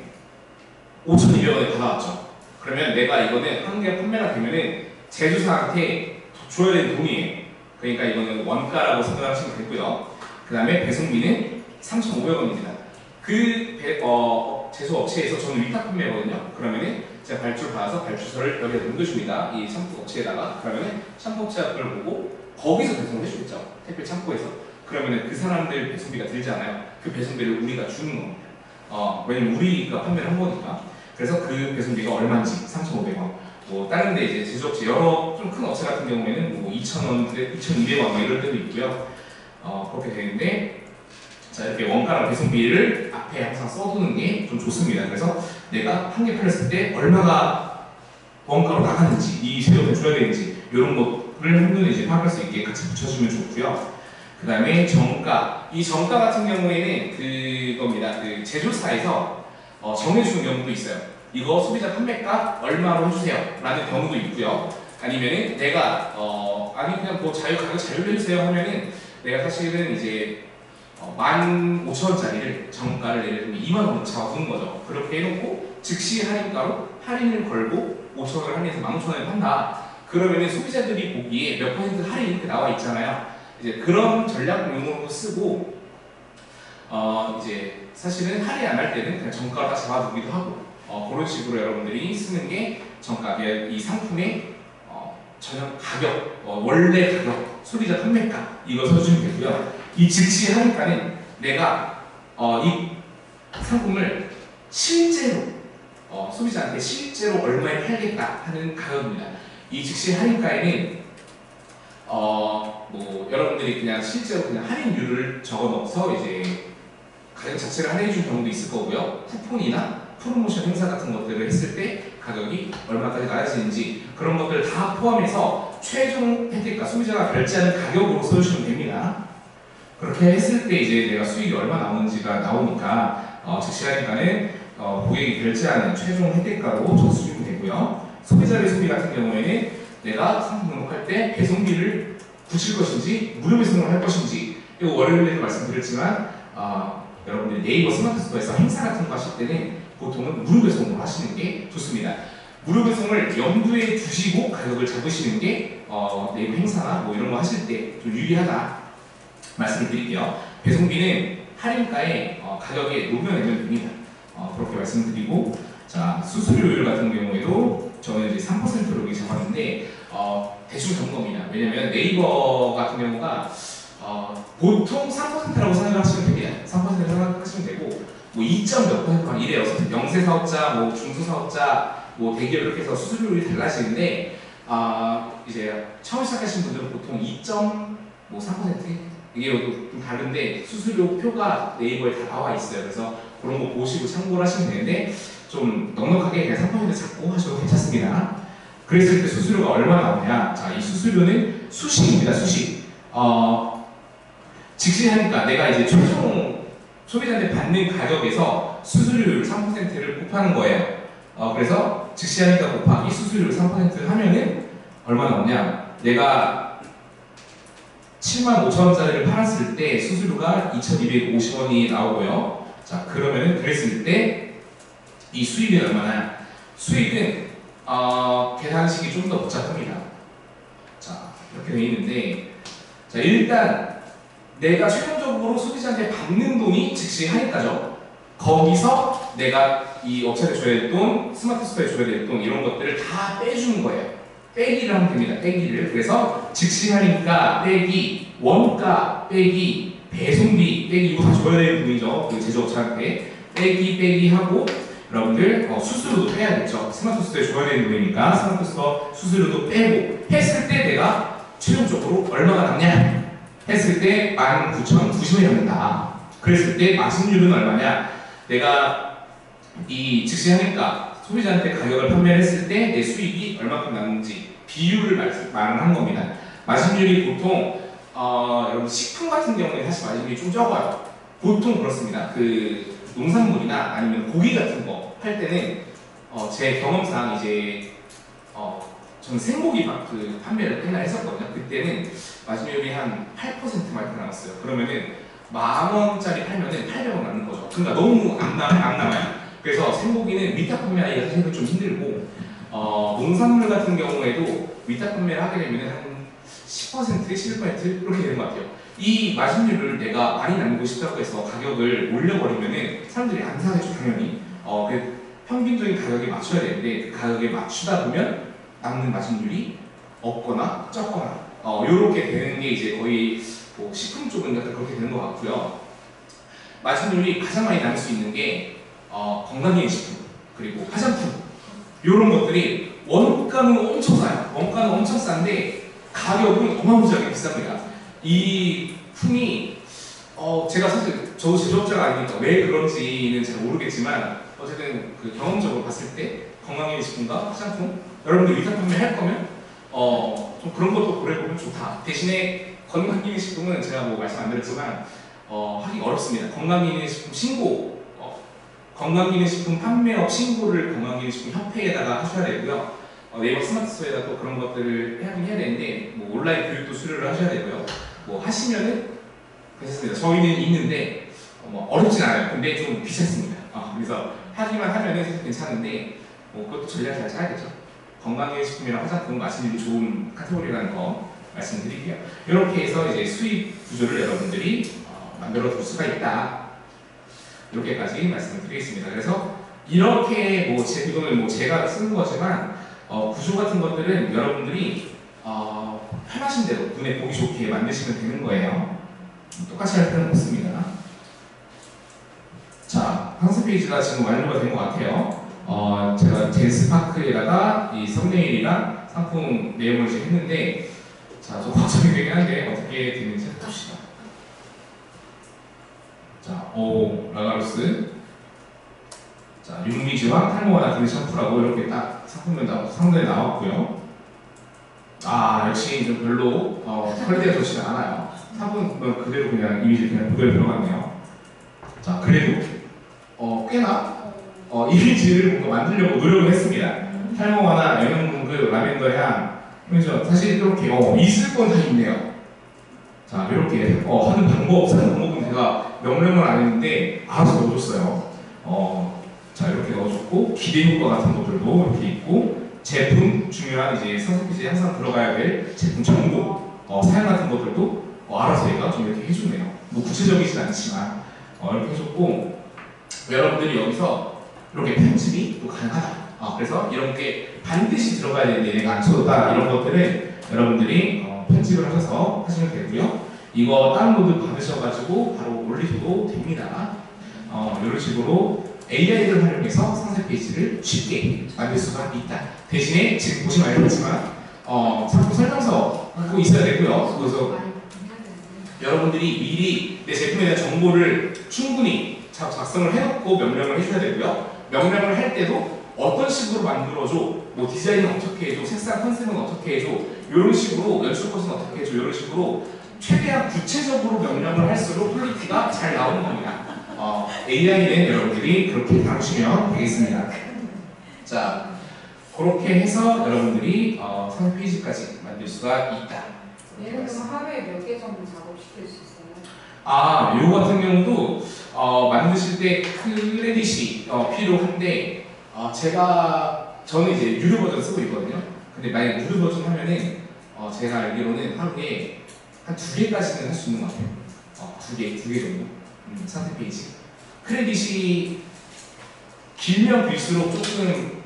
5,200원에 받아왔죠. 그러면 내가 이거는 한 개 판매가 되면은 제조사한테 줘야 되는 돈이에요. 그러니까 이거는 원가라고 생각하시면 되고요. 그 다음에 배송비는 3,500원입니다. 그 제조업체에서 저는 위탁 판매거든요. 그러면은 제가 발주를 받아서 발주서를 여기다 넘겨줍니다. 이 샴푸 업체에다가. 그러면은 샴푸 업체가 그걸 보고 거기서 배송을 해주겠죠. 택배 창고에서. 그러면은 그 사람들 배송비가 들잖아요. 그 배송비를 우리가 주는 겁니다. 왜냐면 우리가 판매를 한 거니까. 그래서 그 배송비가 얼마인지 3,500원. 뭐 다른 데 이제 제조업체 여러 좀 큰 업체 같은 경우에는 뭐 2,000원, 2,200원 이럴 때도 있고요. 그렇게 되는데 자 이렇게 원가랑 배송비를 앞에 항상 써두는 게 좀 좋습니다. 그래서 내가 한 개 팔렸을 때 얼마가 원가로 나가는지 이 제조업에 줘야 되는지 이런 것을 한눈에 이제 파악할 수 있게 같이 붙여주면 좋고요. 그 다음에 정가. 이 정가 같은 경우에는 그겁니다. 그 제조사에서 정해주는 경우도 있어요. 이거 소비자 판매가 얼마로 해주세요 라는 경우도 있고요. 아니면은 내가 아니 그냥 뭐 가격 자유로 해주세요 하면은 내가 사실은 이제 15,000원짜리를 정가를 예를 들면 2만원으로 잡아두는 거죠. 그렇게 해놓고 즉시 할인가로 할인을 걸고 5,000원을 할인해서 15,000원에 판다. 그러면은 소비자들이 보기에 몇 퍼센트 할인 이렇게 나와 있잖아요. 이제 그런 전략용으로 쓰고 이제 사실은 할인 안 할 때는 그냥 정가로 다 잡아두기도 하고 그런 식으로 여러분들이 쓰는 게 정가. 이 상품의 전용 가격, 원래 가격, 소비자 판매가 이거 써주면 되고요. 이 즉시 할인가는 내가 이 상품을 실제로 소비자한테 실제로 얼마에 팔겠다 하는 가격입니다. 이 즉시 할인가에는 뭐 여러분들이 그냥 실제로 그냥 할인율을 적어넣어서 이제 가격 자체를 할인해 준 경우도 있을 거고요. 쿠폰이나 프로모션 행사 같은 것들을 했을 때 가격이 얼마까지 나아지는지 그런 것들을 다 포함해서 최종 혜택가 소비자가 결제하는 가격으로 써주시면 됩니다. 그렇게 했을 때 이제 내가 수익이 얼마 나오는지가 나오니까 즉시 할인가는 고객이 결제하는 최종 혜택가로 적어주시면 되고요. 소비자의 소비 같은 경우에는 내가 상품 등록할 때 배송비를 붙일 것인지 무료 배송을 할 것인지 이거 월요일에도 말씀드렸지만 여러분들이 네이버 스마트 스토어에서 행사 같은 거 하실 때는 보통은 무료 배송으로 하시는 게 좋습니다. 무료 배송을 염두에 두시고 가격을 잡으시는 게 네이버 행사나 뭐 이런 거 하실 때 좀 유리하다 말씀을 드릴게요. 배송비는 할인가에 가격에 녹여내면 됩니다. 그렇게 말씀드리고 자 수수료율 같은 경우에도 저는 이제 3%로 여기 잡았는데 대충 적은 겁니다. 왜냐면 네이버 같은 경우가 보통 3%라고 생각하시면 됩니다. 3% 생각하시면 되고 뭐 뭐 2점 몇 퍼센트만 이래요. 영세 사업자, 뭐 중소 사업자, 뭐 대기업 이렇게 해서 수수료율이 달라지는데 이제 처음 시작하신 분들은 보통 2.3% 이게 좀 다른데 수수료 표가 네이버에 다 나와 있어요. 그래서 그런 거 보시고 참고를 하시면 되는데 좀 넉넉하게 그냥 3% 잡고 하셔도 괜찮습니다. 그랬을 때 수수료가 얼마 나오냐? 자, 이 수수료는 수식입니다. 수식. 직시하니까 내가 이제 최종 소비자한테 받는 가격에서 수수료율 3%를 곱하는 거예요. 그래서 직시하니까 곱하기 수수료율 3% 하면은 얼마 나오냐? 내가 75,000원짜리를 팔았을 때 수수료가 2,250원이 나오고요. 자, 그러면은 그랬을 때 이 수익은 얼마나? 수익은 계산식이 좀 더 복잡합니다. 자, 이렇게 돼 있는데, 자, 일단 내가 최종적으로 소비자한테 받는 돈이 즉시 할인가죠. 거기서 내가 이 업체에 줘야 될 돈, 스마트 스토어에 줘야 될 돈 이런 것들을 다 빼주는 거예요. 빼기를 하면 됩니다. 빼기를. 그래서 즉시 할인가 빼기 원가 빼기 배송비 빼기 이거 다 줘야 되는 돈이죠. 그 제조업체한테 빼기 하고 여러분들 수수료도 빼야겠죠. 스마트 스토어에 줘야 되는 돈이니까 스마트 스토어 수수료도 빼고 했을 때 내가 최종적으로 얼마가 남냐 했을 때 19,090원이 남는다. 그랬을 때 마진율은 얼마냐? 내가 이 즉시하니까 소비자한테 가격을 판매를 했을 때 내 수익이 얼마큼 남는지 비율을 말을 한 겁니다. 마진율이 보통 여러분 식품 같은 경우에 사실 마진율이 좀 적어요. 보통 그렇습니다. 그 농산물이나 아니면 고기 같은 거 할 때는 제 경험상 이제 저는 생고기 그 판매를 꽤나 했었거든요. 그때는 마진율이 한 8%만 나왔어요. 그러면은 10,000원짜리 팔면은 800원 남는 거죠. 그러니까 너무 안 남아요. 그래서 생고기는 위탁 판매하기가 사실은 좀 힘들고 농산물 같은 경우에도 위탁 판매를 하게 되면 한 10%, 11% 이렇게 되는 것 같아요. 이 마진율을 내가 많이 남기고 싶다고 해서 가격을 올려버리면은 사람들이 안 사겠죠, 당연히. 그 평균적인 가격에 맞춰야 되는데 그 가격에 맞추다 보면 남는 마진율이 없거나 적거나 요렇게 되는 게 이제 거의 뭐 식품 쪽은 약간 그렇게 되는 것 같고요. 마진율이 가장 많이 남을 수 있는 게 건강기능식품 그리고 화장품 요런 것들이 원가는 엄청 싸요. 원가는 엄청 싼데 가격은 어마무지하게 비쌉니다. 이 품이 제가 사실 저도 제조업자가 아니니까 왜 그런지는 잘 모르겠지만 어쨌든 그 경험적으로 봤을 때 건강기능식품과 화장품 여러분들 위탁 판매할 거면 좀 그런 것도 고려해보면 좋다. 대신에 건강기능식품은 제가 뭐 말씀 안 드렸지만 하기 어렵습니다. 건강기능식품 신고 건강기능식품 판매업 신고를 건강기능식품 협회에다가 하셔야 되고요. 네이버 스마트 스토어에다 또 그런 것들을 하긴 해야 되는데 뭐 온라인 교육도 수료를 하셔야 되고요. 뭐 하시면은 괜찮습니다. 저희는 있는데 뭐 어렵진 않아요. 근데 좀 귀찮습니다. 그래서 하기만 하면은 사실 괜찮은데 뭐 그것도 전략 잘 짜야겠죠. 건강기능식품이랑 화장품 마시는 좋은 카테고리라는 거 말씀드릴게요. 이렇게 해서 이제 수익 구조를 여러분들이 만들어 둘 수가 있다. 이렇게까지 말씀을 드리겠습니다. 그래서 이렇게 뭐 이거는 뭐 제가 쓰는 거지만 구조 같은 것들은 여러분들이 편하신 대로 눈에 보기 좋게 만드시면 되는 거예요. 똑같이 할 필요는 없습니다. 자, 상세 페이지가 지금 완료가 된 것 같아요. 제가 제스파크에다가 이 썸네일이랑 상품 내용을 지금 했는데 자, 좀 걱정이 되긴 한데 어떻게 되는지 봅시다. 자, 라가루스 자, 윤미지와 탈모와 나트리 샴푸라고 이렇게 딱 상단에 나왔고요. 역시 좀 별로 퀄리티가 좋지는 않아요. 상품은 그대로 그냥 이미지 그냥 그대로 들어갔네요. 자, 그래도 꽤나 이미지를 뭔가 만들려고 노력을 했습니다. 탈모와나 영양분그 라벤더 향 그래서 사실 이렇게 있을 건 다 있네요. 자, 이렇게 하는 방법, 사는 방법은 제가 명령을 안 했는데 알아서 넣어줬어요. 자, 이렇게 넣어줬고 기대 효과 같은 것들도 이렇게 있고 제품 중요한 이제 선생님이 항상 들어가야 될 제품 정보, 사양 같은 것들도 알아서 얘가 좀 이렇게 해주네요. 뭐 구체적이진 않지만 이렇게 해줬고 여러분들이 여기서 이렇게 편집이 또 가능하다. 그래서 이런 게 반드시 들어가야 되는데 얘가 안 쳐졌다 이런 것들은 여러분들이 편집을 하셔서 하시면 되고요. 이거 다운로드 받으셔가지고 바로 올리셔도 됩니다. 이런 식으로 AI를 활용해서 상세 페이지를 쉽게 만들 수가 있다. 대신에 지금 보시면 알겠지만 상품 설명서 꼭 있어야 되고요. 그래서 여러분들이 미리 내 제품에 대한 정보를 충분히 작성을 해놓고 명령을 해줘야 되고요. 명령을 할 때도 어떤 식으로 만들어줘, 뭐 디자인은 어떻게 해줘, 색상 컨셉은 어떻게 해줘, 이런 식으로 연출 컷은 어떻게 해줘, 이런 식으로 최대한 구체적으로 명령을 할수록 퀄리티가 잘 나오는 겁니다. AI는 여러분들이 그렇게 다루시면 되겠습니다. 자, 그렇게 해서 여러분들이 상세 페이지까지 만들 수가 있다. 예를 들면 하루에 몇 개 정도 작업시킬 수 있어요? 요거 같은 경우도 만드실 때 크레딧이 필요한데 저는 이제 유료 버전 쓰고 있거든요. 근데 만약 유료 버전 하면은 제가 알기로는 하루에 한 2개까지는 할 수 있는 것 같아요. 2개 정도. 상세 페이지. 크레딧이 길면 길수록 조금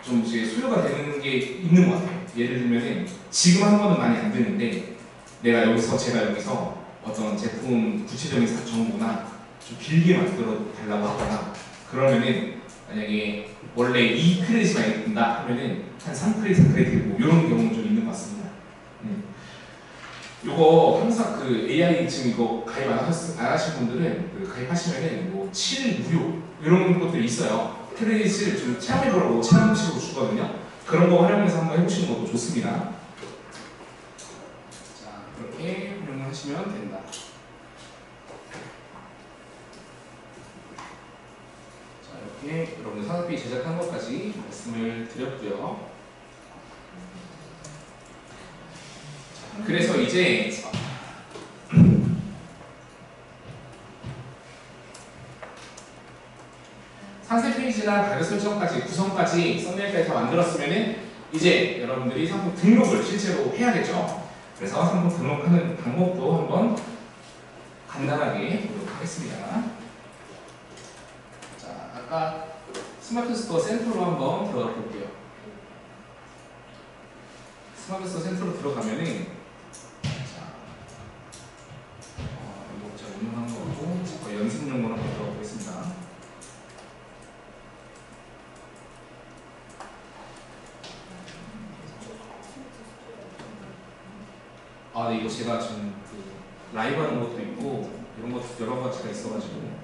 좀 이제 소요가 되는 게 있는 것 같아요. 예를 들면은 지금 한 번은 많이 안 되는데 제가 여기서 어떤 제품 구체적인 정보나 좀 길게 만들어 달라고 하거나 그러면은 만약에 원래 2크레딧만 있다 하면은 한 3크레딧, 4크레딧 뭐 이런 경우는 좀 있는 것 같습니다. 요거 항상 그 AI 지금 이거 가입 안 하신 분들은 가입하시면은 뭐 7일 무료 이런 것들이 있어요. 크레딧을 좀 체험해보라고 체험식으로 주거든요. 그런 거 활용해서 한번 해보시는 것도 좋습니다. 자, 그렇게 활용하시면 된다. 자, 이렇게 여러분들 상세 제작한 것까지 말씀을 드렸고요. 자, 그래서 이제 상세 페이지나 가격 설정까지 구성까지 썸네일까지 다 만들었으면은 이제 여러분들이 상품 등록을 실제로 해야겠죠. 그래서 상품 등록하는 방법도 한번 간단하게 보도록 하겠습니다. 자, 아까 스마트 스토어 센터로 한번 들어가 볼게요. 스마트 스토어 센터로 들어가면은 자, 이거 제가 운영한 거고 연습용으로 한번 들어가 보겠습니다. 네, 이거 제가 지금 라이브 하는 것도 있고 이런 것 여러 가지가 있어가지고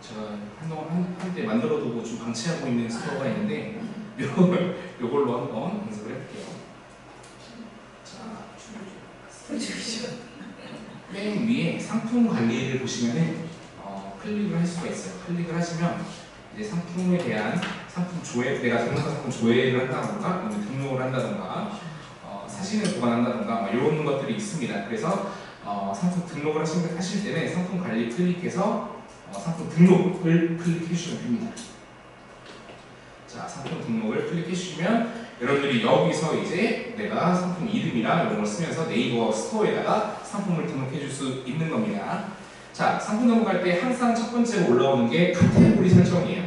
제가 한동안 한때 만들어두고 좀 방치하고 있는 스토어가 있는데 요걸로 한번 연습을 해볼게요. 자, 맨 위에 상품 관리를 보시면은 클릭을 할 수가 있어요. 클릭을 하시면 이제 상품에 대한 상품 조회, 내가 등록한 상품 조회를 한다던가 등록을 한다던가 사진을 보관한다던가 이런 것들이 있습니다. 그래서 상품 등록을 하실 때는 상품 관리 클릭해서 상품 등록을 클릭해 주시면 됩니다. 자, 상품 등록을 클릭해 주시면 여러분들이 여기서 이제 내가 상품 이름이랑 이런 걸 쓰면서 네이버 스토어에다가 상품을 등록해 줄 수 있는 겁니다. 자, 상품 등록할 때 항상 첫 번째로 올라오는 게 카테고리 설정이에요.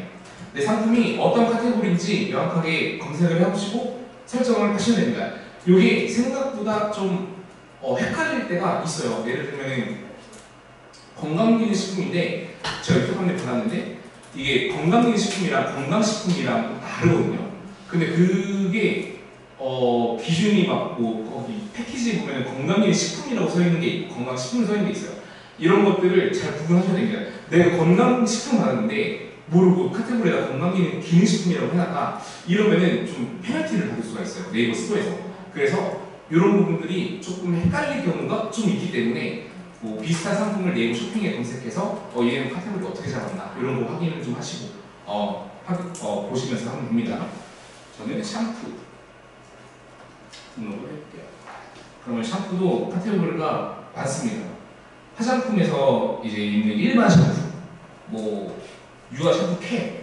내 상품이 어떤 카테고리인지 명확하게 검색을 해보시고 설정을 하시면 됩니다. 이게 생각보다 좀 헷갈릴 때가 있어요. 예를 들면 건강기능식품인데 제가 유튜브 한번 받았는데 이게 건강기능식품이랑 건강식품이랑 다르거든요. 근데 그게 기준이 맞고 거기 패키지에 보면 건강기능식품이라고 써 있는 게 있고 건강식품이 써 있는 게 있어요. 이런 것들을 잘 구분하셔야 됩니다. 내가 건강식품 받았는데 모르고 카테고리에다 건강기능식품이라고 해놨다 이러면은 좀 페널티를 받을 수가 있어요. 네이버 스토어에서. 그래서 이런 부분들이 조금 헷갈릴 경우가 좀 있기 때문에 뭐 비슷한 상품을 네이버 쇼핑에 검색해서 얘는 카테고리 어떻게 잡았나 이런 거 확인을 좀 하시고 보시면서 하면 됩니다. 저는 샴푸 등록을 해볼게요. 그러면 샴푸도 카테고리가 많습니다. 화장품에서 이제 있는 일반 샴푸, 뭐 유화 샴푸 캡,